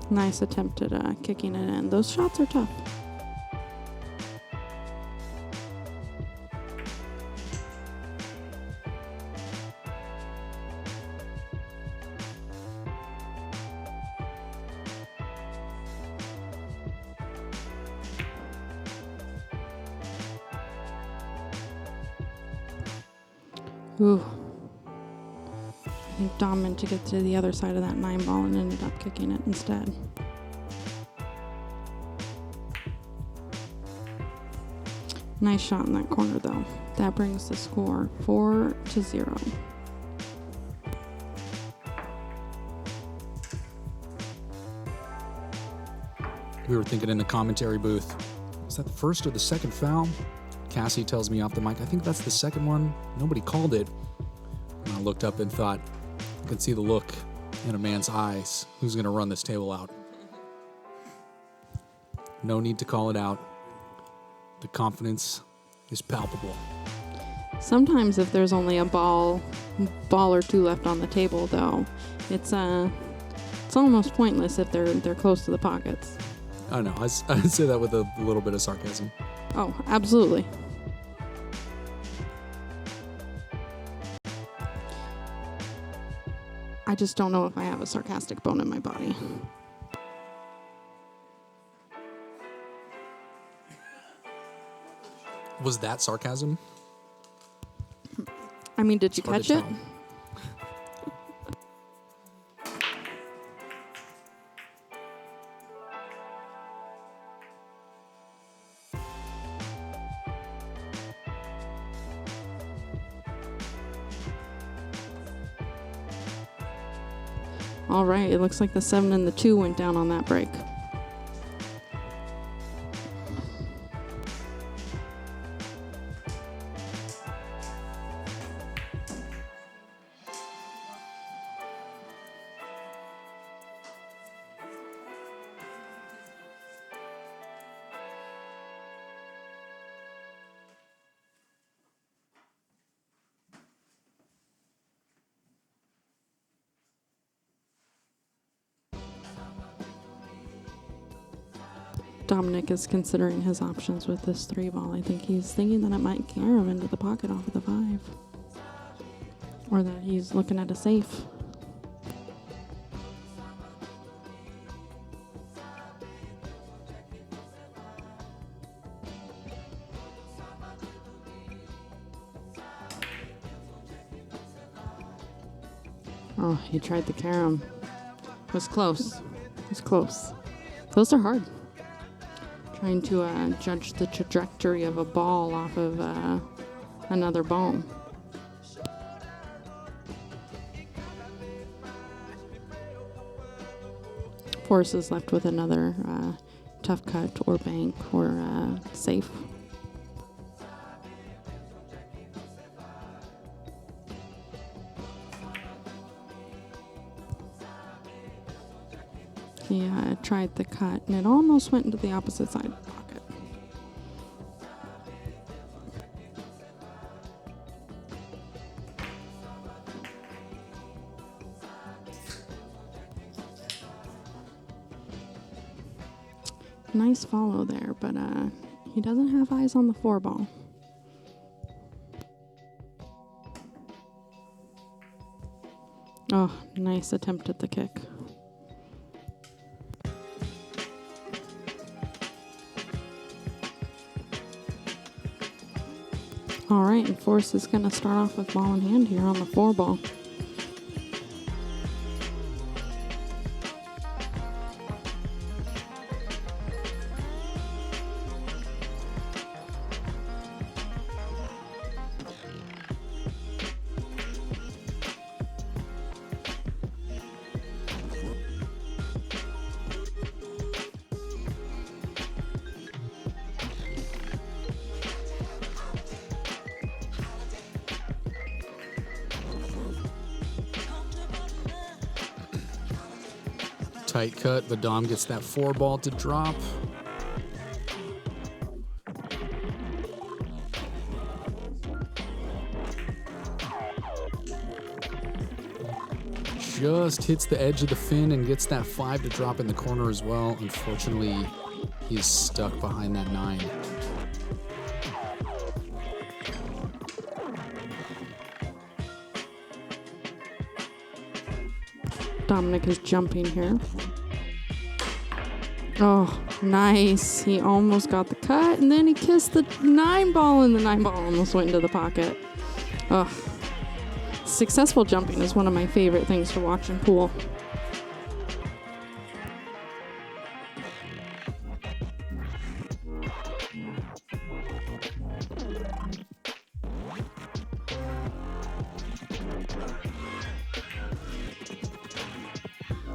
Nice attempt at kicking it in. Those shots are tough. Ooh. I think Dom meant to get to the other side of that 9 ball and ended up kicking it instead. Nice shot in that corner though. That brings the score 4-0. We were thinking in the commentary booth, is that the first or the second foul? Cassie tells me off the mic, I think that's the second one. Nobody called it. And I looked up and thought, I could see the look in a man's eyes. Who's going to run this table out? No need to call it out. The confidence is palpable. Sometimes if there's only a ball or two left on the table, though, it's almost pointless if they're close to the pockets. I know. I say that with a little bit of sarcasm. Oh, absolutely. I just don't know if I have a sarcastic bone in my body. Was that sarcasm? I mean, did you Hard catch to it? tell. All right, it looks like the 7 and the 2 went down on that break. Dominic is considering his options with this 3 ball. I think he's thinking that it might carry him into the pocket off of the 5. Or that he's looking at a safe. Oh, he tried the carom. It was close. It was close. Those are hard. Trying to judge the trajectory of a ball off of another ball. Forrest is left with another tough cut or bank or safe. He tried the cut, and it almost went into the opposite side of the pocket. Nice follow there, but he doesn't have eyes on the 4 ball. Oh, nice attempt at the kick. All right, and Forrest is going to start off with ball in hand here on the 4 ball. Tight cut, but Dom gets that 4 ball to drop. Just hits the edge of the fin and gets that 5 to drop in the corner as well. Unfortunately, he's stuck behind that 9. Dominic is jumping here. Oh, nice. He almost got the cut, and then he kissed the 9 ball, and the 9 ball almost went into the pocket. Oh, successful jumping is one of my favorite things to watch in pool.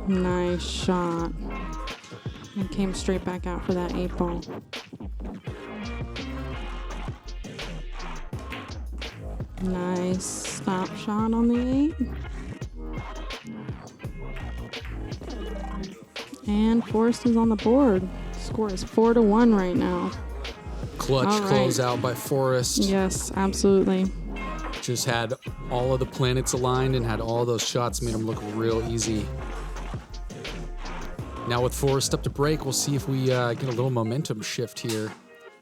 Nice shot. And came straight back out for that 8 ball. Nice stop shot on the 8. And Forrest is on the board. Score is 4-1 right now. Clutch All right. closeout by Forrest. Yes, absolutely. Just had all of the planets aligned and had all those shots, made him look real easy. Now with Forrest up to break, we'll see if we get a little momentum shift here.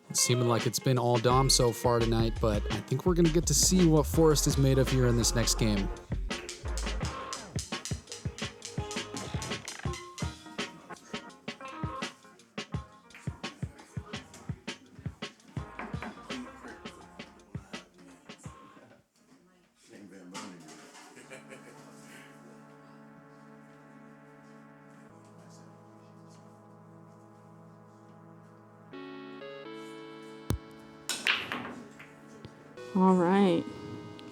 It's seeming like it's been all Dom so far tonight, but I think we're going to get to see what Forrest is made of here in this next game. All right.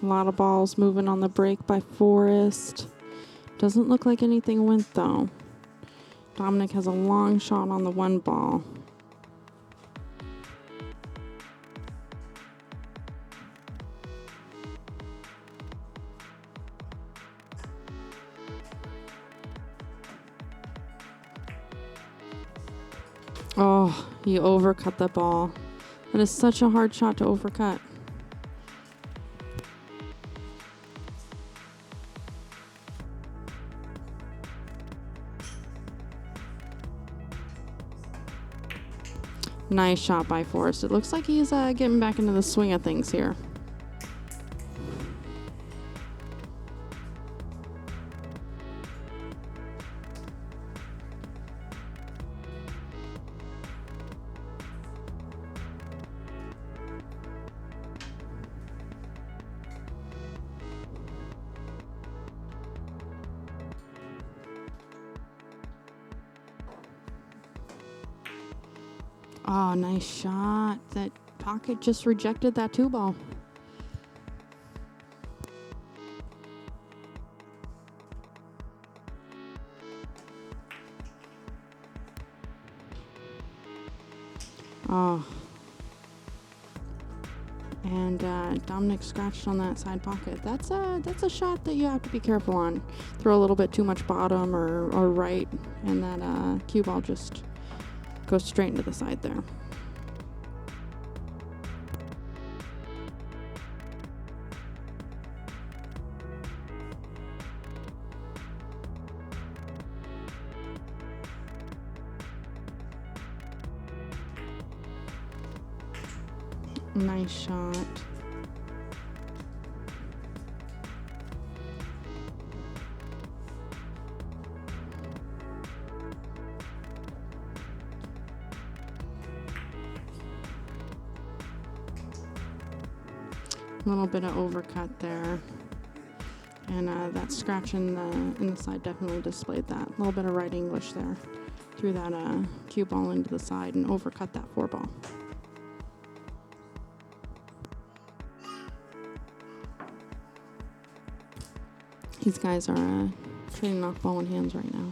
A lot of balls moving on the break by Forrest. Doesn't look like anything went, though. Dominic has a long shot on the 1 ball. Oh, he overcut the ball. That is such a hard shot to overcut. Nice shot by Forrest. It looks like he's getting back into the swing of things here. Oh, nice shot. That pocket just rejected that 2 ball. Oh. And Dominic scratched on that side pocket. That's a shot that you have to be careful on. Throw a little bit too much bottom or right, and that cue ball just goes straight into the side there. Nice shot. A little bit of overcut there, and that scratch in the side definitely displayed that. A little bit of right English there. Threw that cue ball into the side and overcut that 4 ball. These guys are trading off ball in hands right now.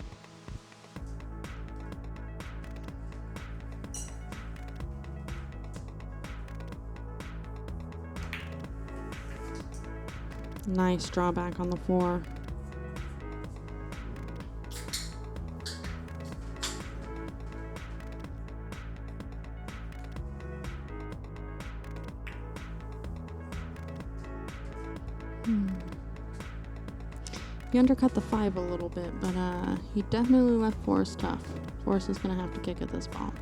Nice drawback on the 4. He undercut the 5 a little bit, but he definitely left Forrest tough. Forrest is going to have to kick at this ball.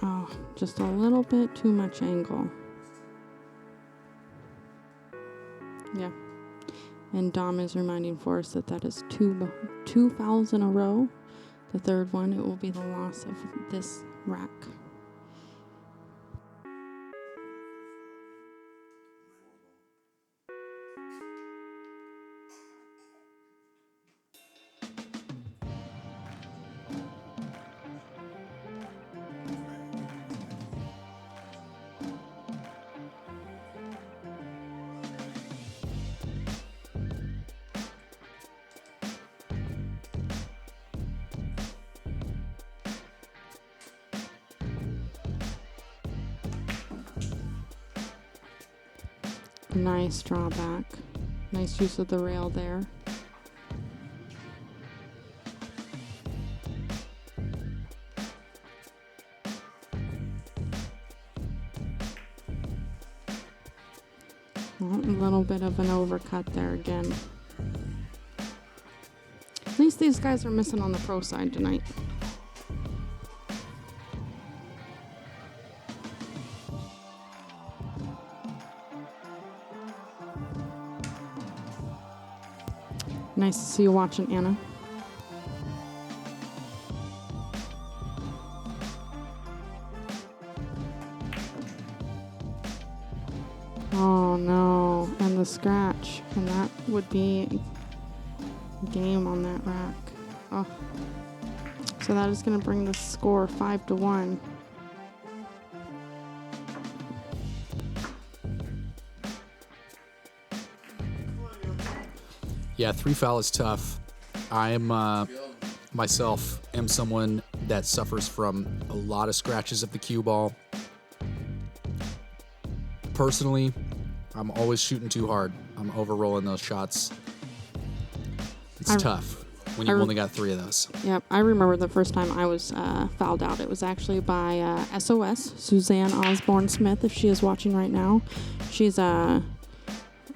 Oh, just a little bit too much angle. Yeah. And Dom is reminding Forrest that is two fouls in a row. The third one, it will be the loss of this rack. Nice drawback. Nice use of the rail there. Oh, a little bit of an overcut there again. At least these guys are missing on the pro side tonight. Nice to see you watching, Anna. Oh no, and the scratch. And that would be game on that rack. Oh. So that is going to bring the score 5-1. Yeah, 3 foul is tough. I am myself am someone that suffers from a lot of scratches of the cue ball. Personally, I'm always shooting too hard. I'm overrolling those shots. It's tough when you've only got 3 of those. Yep, I remember the first time I was fouled out. It was actually by SOS, Suzanne Osborne Smith, if she is watching right now. She's a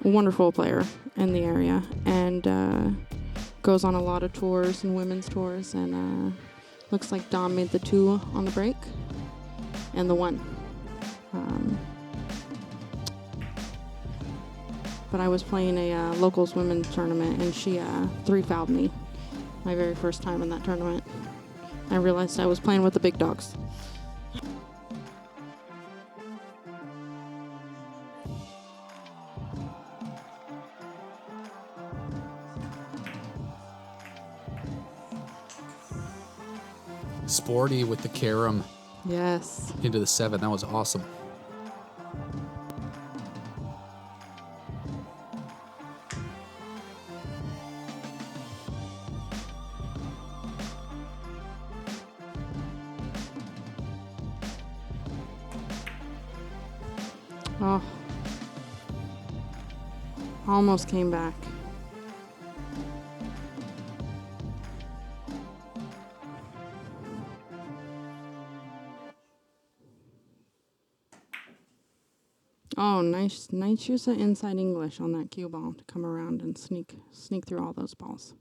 wonderful player in the area and goes on a lot of tours and women's tours. And looks like Dom made the 2 on the break and the 1. But I was playing a locals women's tournament, and she 3-fouled me my very first time in that tournament. I realized I was playing with the big dogs. Sporty with the carom Yes. into the 7. That was awesome. Oh. Almost came back. Oh, nice use of inside English on that cue ball to come around and sneak through all those balls.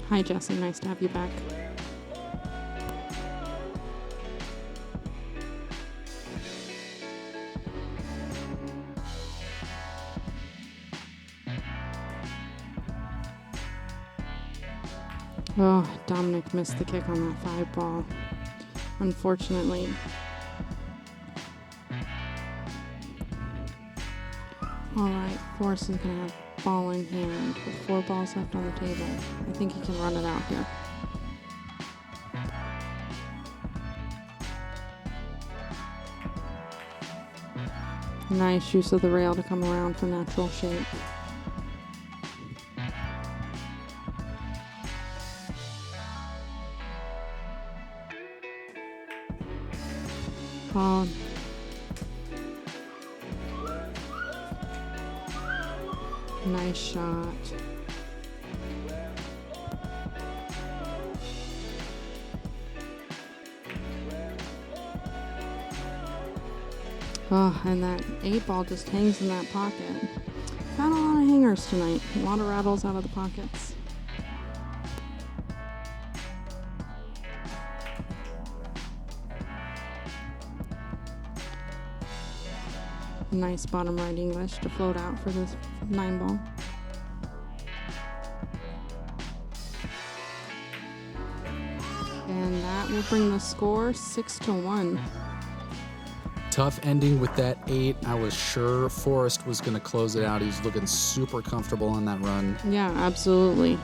Hi, Jesse. Nice to have you back. Oh, Dominic missed the kick on that 5 ball. Unfortunately. All right, Forrest is going to have ball in hand with 4 balls left on the table. I think he can run it out here. Nice use of the rail to come around for natural shape. Oh. Nice shot. Oh, and that 8 ball just hangs in that pocket. Got a lot of hangers tonight. A lot of rattles out of the pockets. Nice bottom right English to float out for this 9 ball. And that will bring the score 6-1. Tough ending with that 8. I was sure Forrest was going to close it out. He's looking super comfortable on that run. Yeah, absolutely.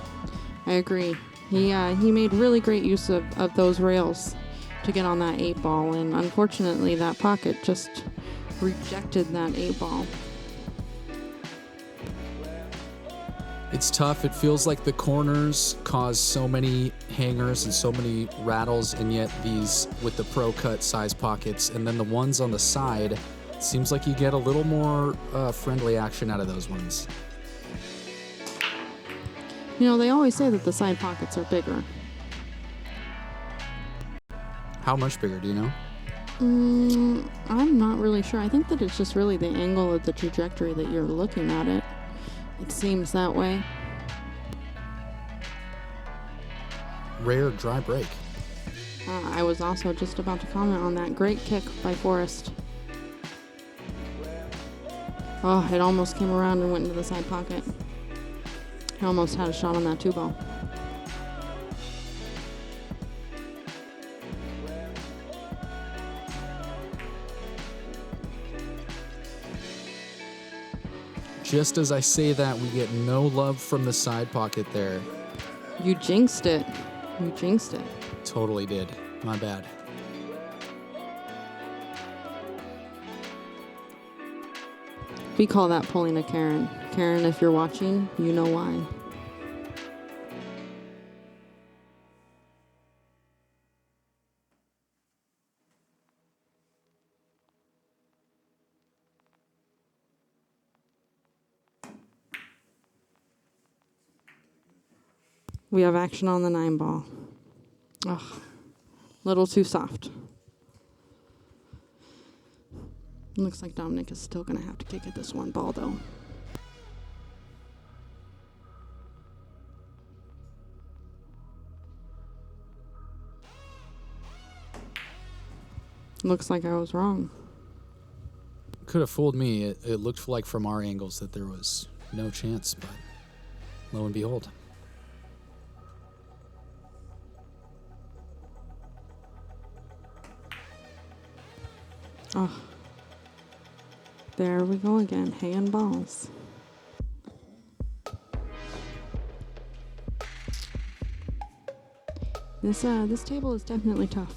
I agree. He made really great use of those rails to get on that 8 ball, and unfortunately that pocket just rejected that 8 ball. It's tough. It feels like the corners cause so many hangers and so many rattles, and yet these with the Pro Cut size pockets, and then the ones on the side, seems like you get a little more friendly action out of those ones. You know, they always say that the side pockets are bigger. How much bigger, do you know? I'm not really sure. I think that it's just really the angle of the trajectory that you're looking at it. It seems that way. Rare dry break. I was also just about to comment on that. Great kick by Forrest. Oh, it almost came around and went into the side pocket. He almost had a shot on that 2 ball. Just as I say that, we get no love from the side pocket there. You jinxed it. You jinxed it. Totally did. My bad. We call that pulling a Karen. Karen, if you're watching, you know why. We have action on the 9 ball. Ugh, little too soft. Looks like Dominic is still going to have to kick at this 1 ball, though. Looks like I was wrong. Could have fooled me. It looked like from our angles that there was no chance, but lo and behold. Oh, there we go again, hand balls. This table is definitely tough.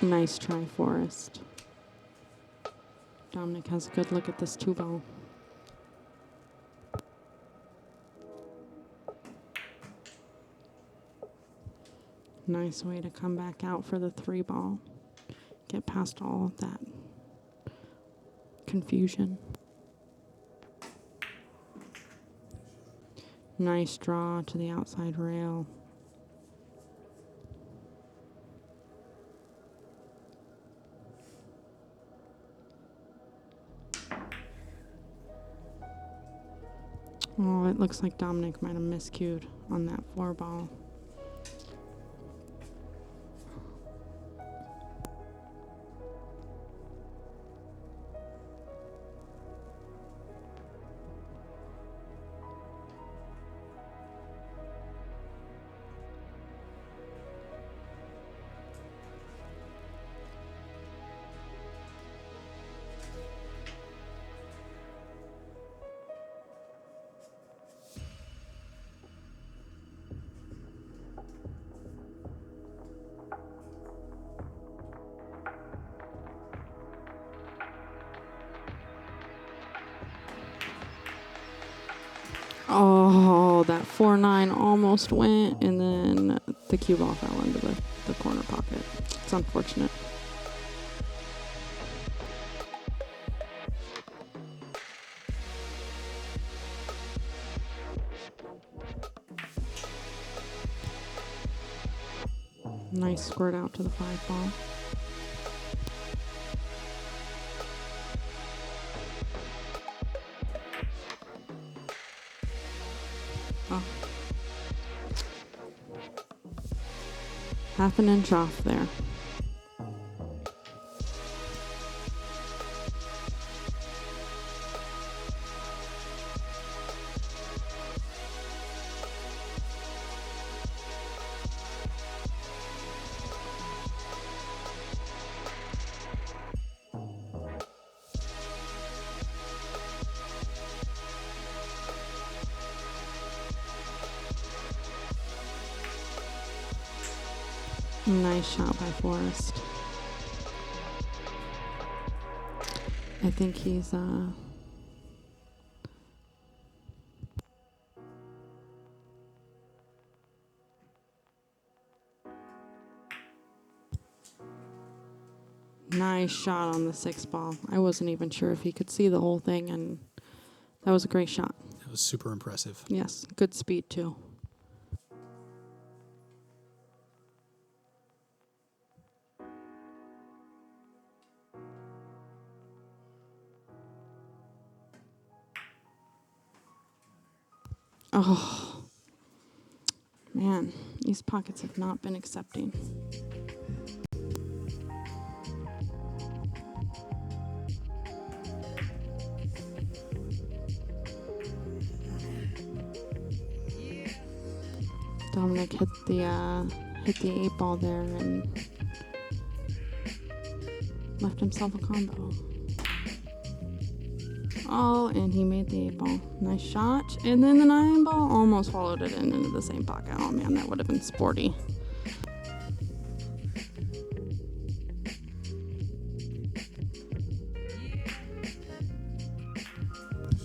Nice try, Forrest. Dominic has a good look at this 2 ball. Nice way to come back out for the 3 ball. Get past all of that confusion. Nice draw to the outside rail. Oh, it looks like Dominic might have miscued on that 4 ball. Oh, that 4-9 almost went, and then the cue ball fell into the corner pocket. It's unfortunate. Nice squirt out to the 5 ball. half an inch off there. Nice shot by Forrest. I think he's nice shot on the 6th ball. I wasn't even sure if he could see the whole thing, and that was a great shot. That was super impressive. Yes, good speed too. Oh, man, these pockets have not been accepting. Dominic hit the 8 ball there and left himself a combo. Oh, and he made the 8 ball. Nice shot. And then the 9 ball almost followed it into the same pocket. Oh man, that would have been sporty.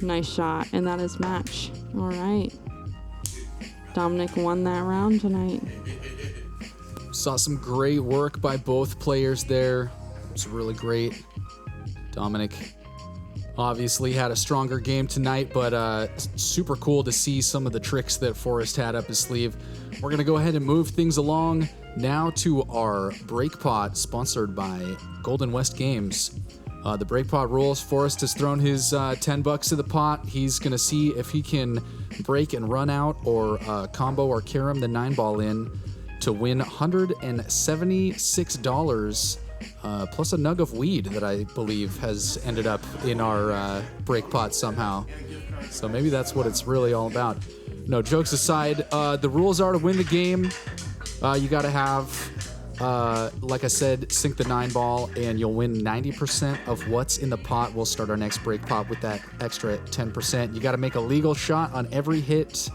Nice shot, and that is match. All right. Dominic won that round tonight. Saw some great work by both players there. It was really great. Dominic obviously had a stronger game tonight, but super cool to see some of the tricks that Forrest had up his sleeve. We're going to go ahead and move things along now to our break pot, sponsored by Golden West Games. The break pot rules: Forrest has thrown his $10 to the pot. He's going to see if he can break and run out or combo or carom the 9 ball in to win $176 plus a nug of weed that I believe has ended up in our break pot somehow. So maybe that's what it's really all about. No, jokes aside, the rules are to win the game. You got to have, like I said, sink the 9 ball and you'll win 90% of what's in the pot. We'll start our next break pot with that extra 10%. You got to make a legal shot on every hit,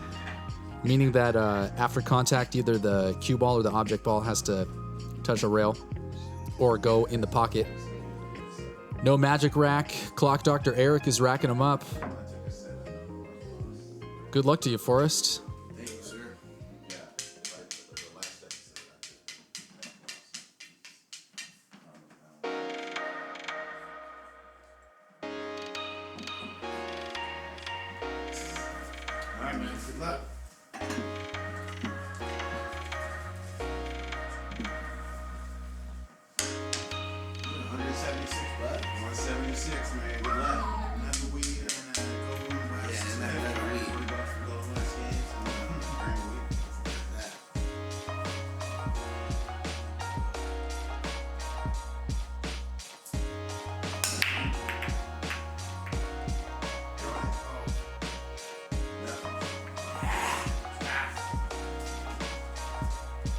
meaning that after contact, either the cue ball or the object ball has to touch a rail or go in the pocket. No magic rack. Clock Dr. Eric is racking them up. Good luck to you, Forrest. Thank you, sir. All right, man. Good luck. 176, bud. 176, man. Good luck. Another weed and Golden West. Yeah, and another weed. Golden West Games and bring weed. That.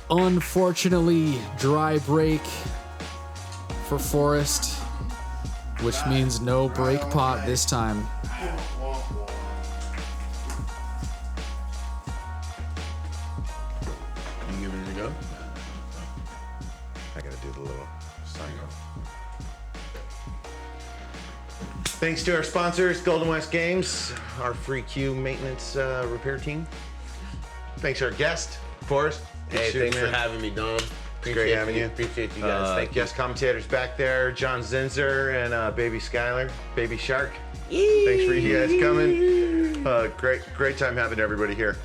Unfortunately, dry break for Forrest, which means no break pot this time. You giving it a go? I gotta do the little sign off. Thanks to our sponsors, Golden West Games, our free queue maintenance repair team. Thanks to our guest, Forrest. Hey, thanks for having me, Dom. Great having you. Appreciate you guys. Thank you. Guest commentators back there, John Zinzer and Baby Skylar, Baby Shark. Thanks for you guys coming. Great time having everybody here.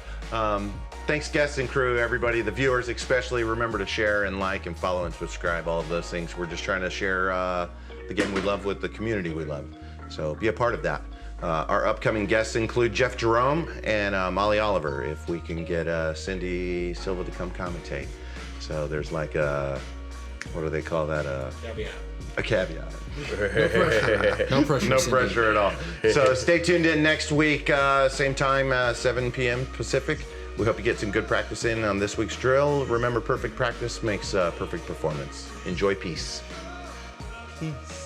Thanks, guests and crew, everybody, the viewers especially. Remember to share and like and follow and subscribe, all of those things. We're just trying to share the game we love with the community we love. So be a part of that. Our upcoming guests include Jeff Jerome and Molly Oliver, if we can get Cindy Silva to come commentate. So there's like a, what do they call that? Caveat. A caveat. No pressure. No Cindy. pressure at all. So stay tuned in next week, same time, 7 p.m. Pacific. We hope you get some good practice in on this week's drill. Remember, perfect practice makes perfect performance. Enjoy peace. Peace.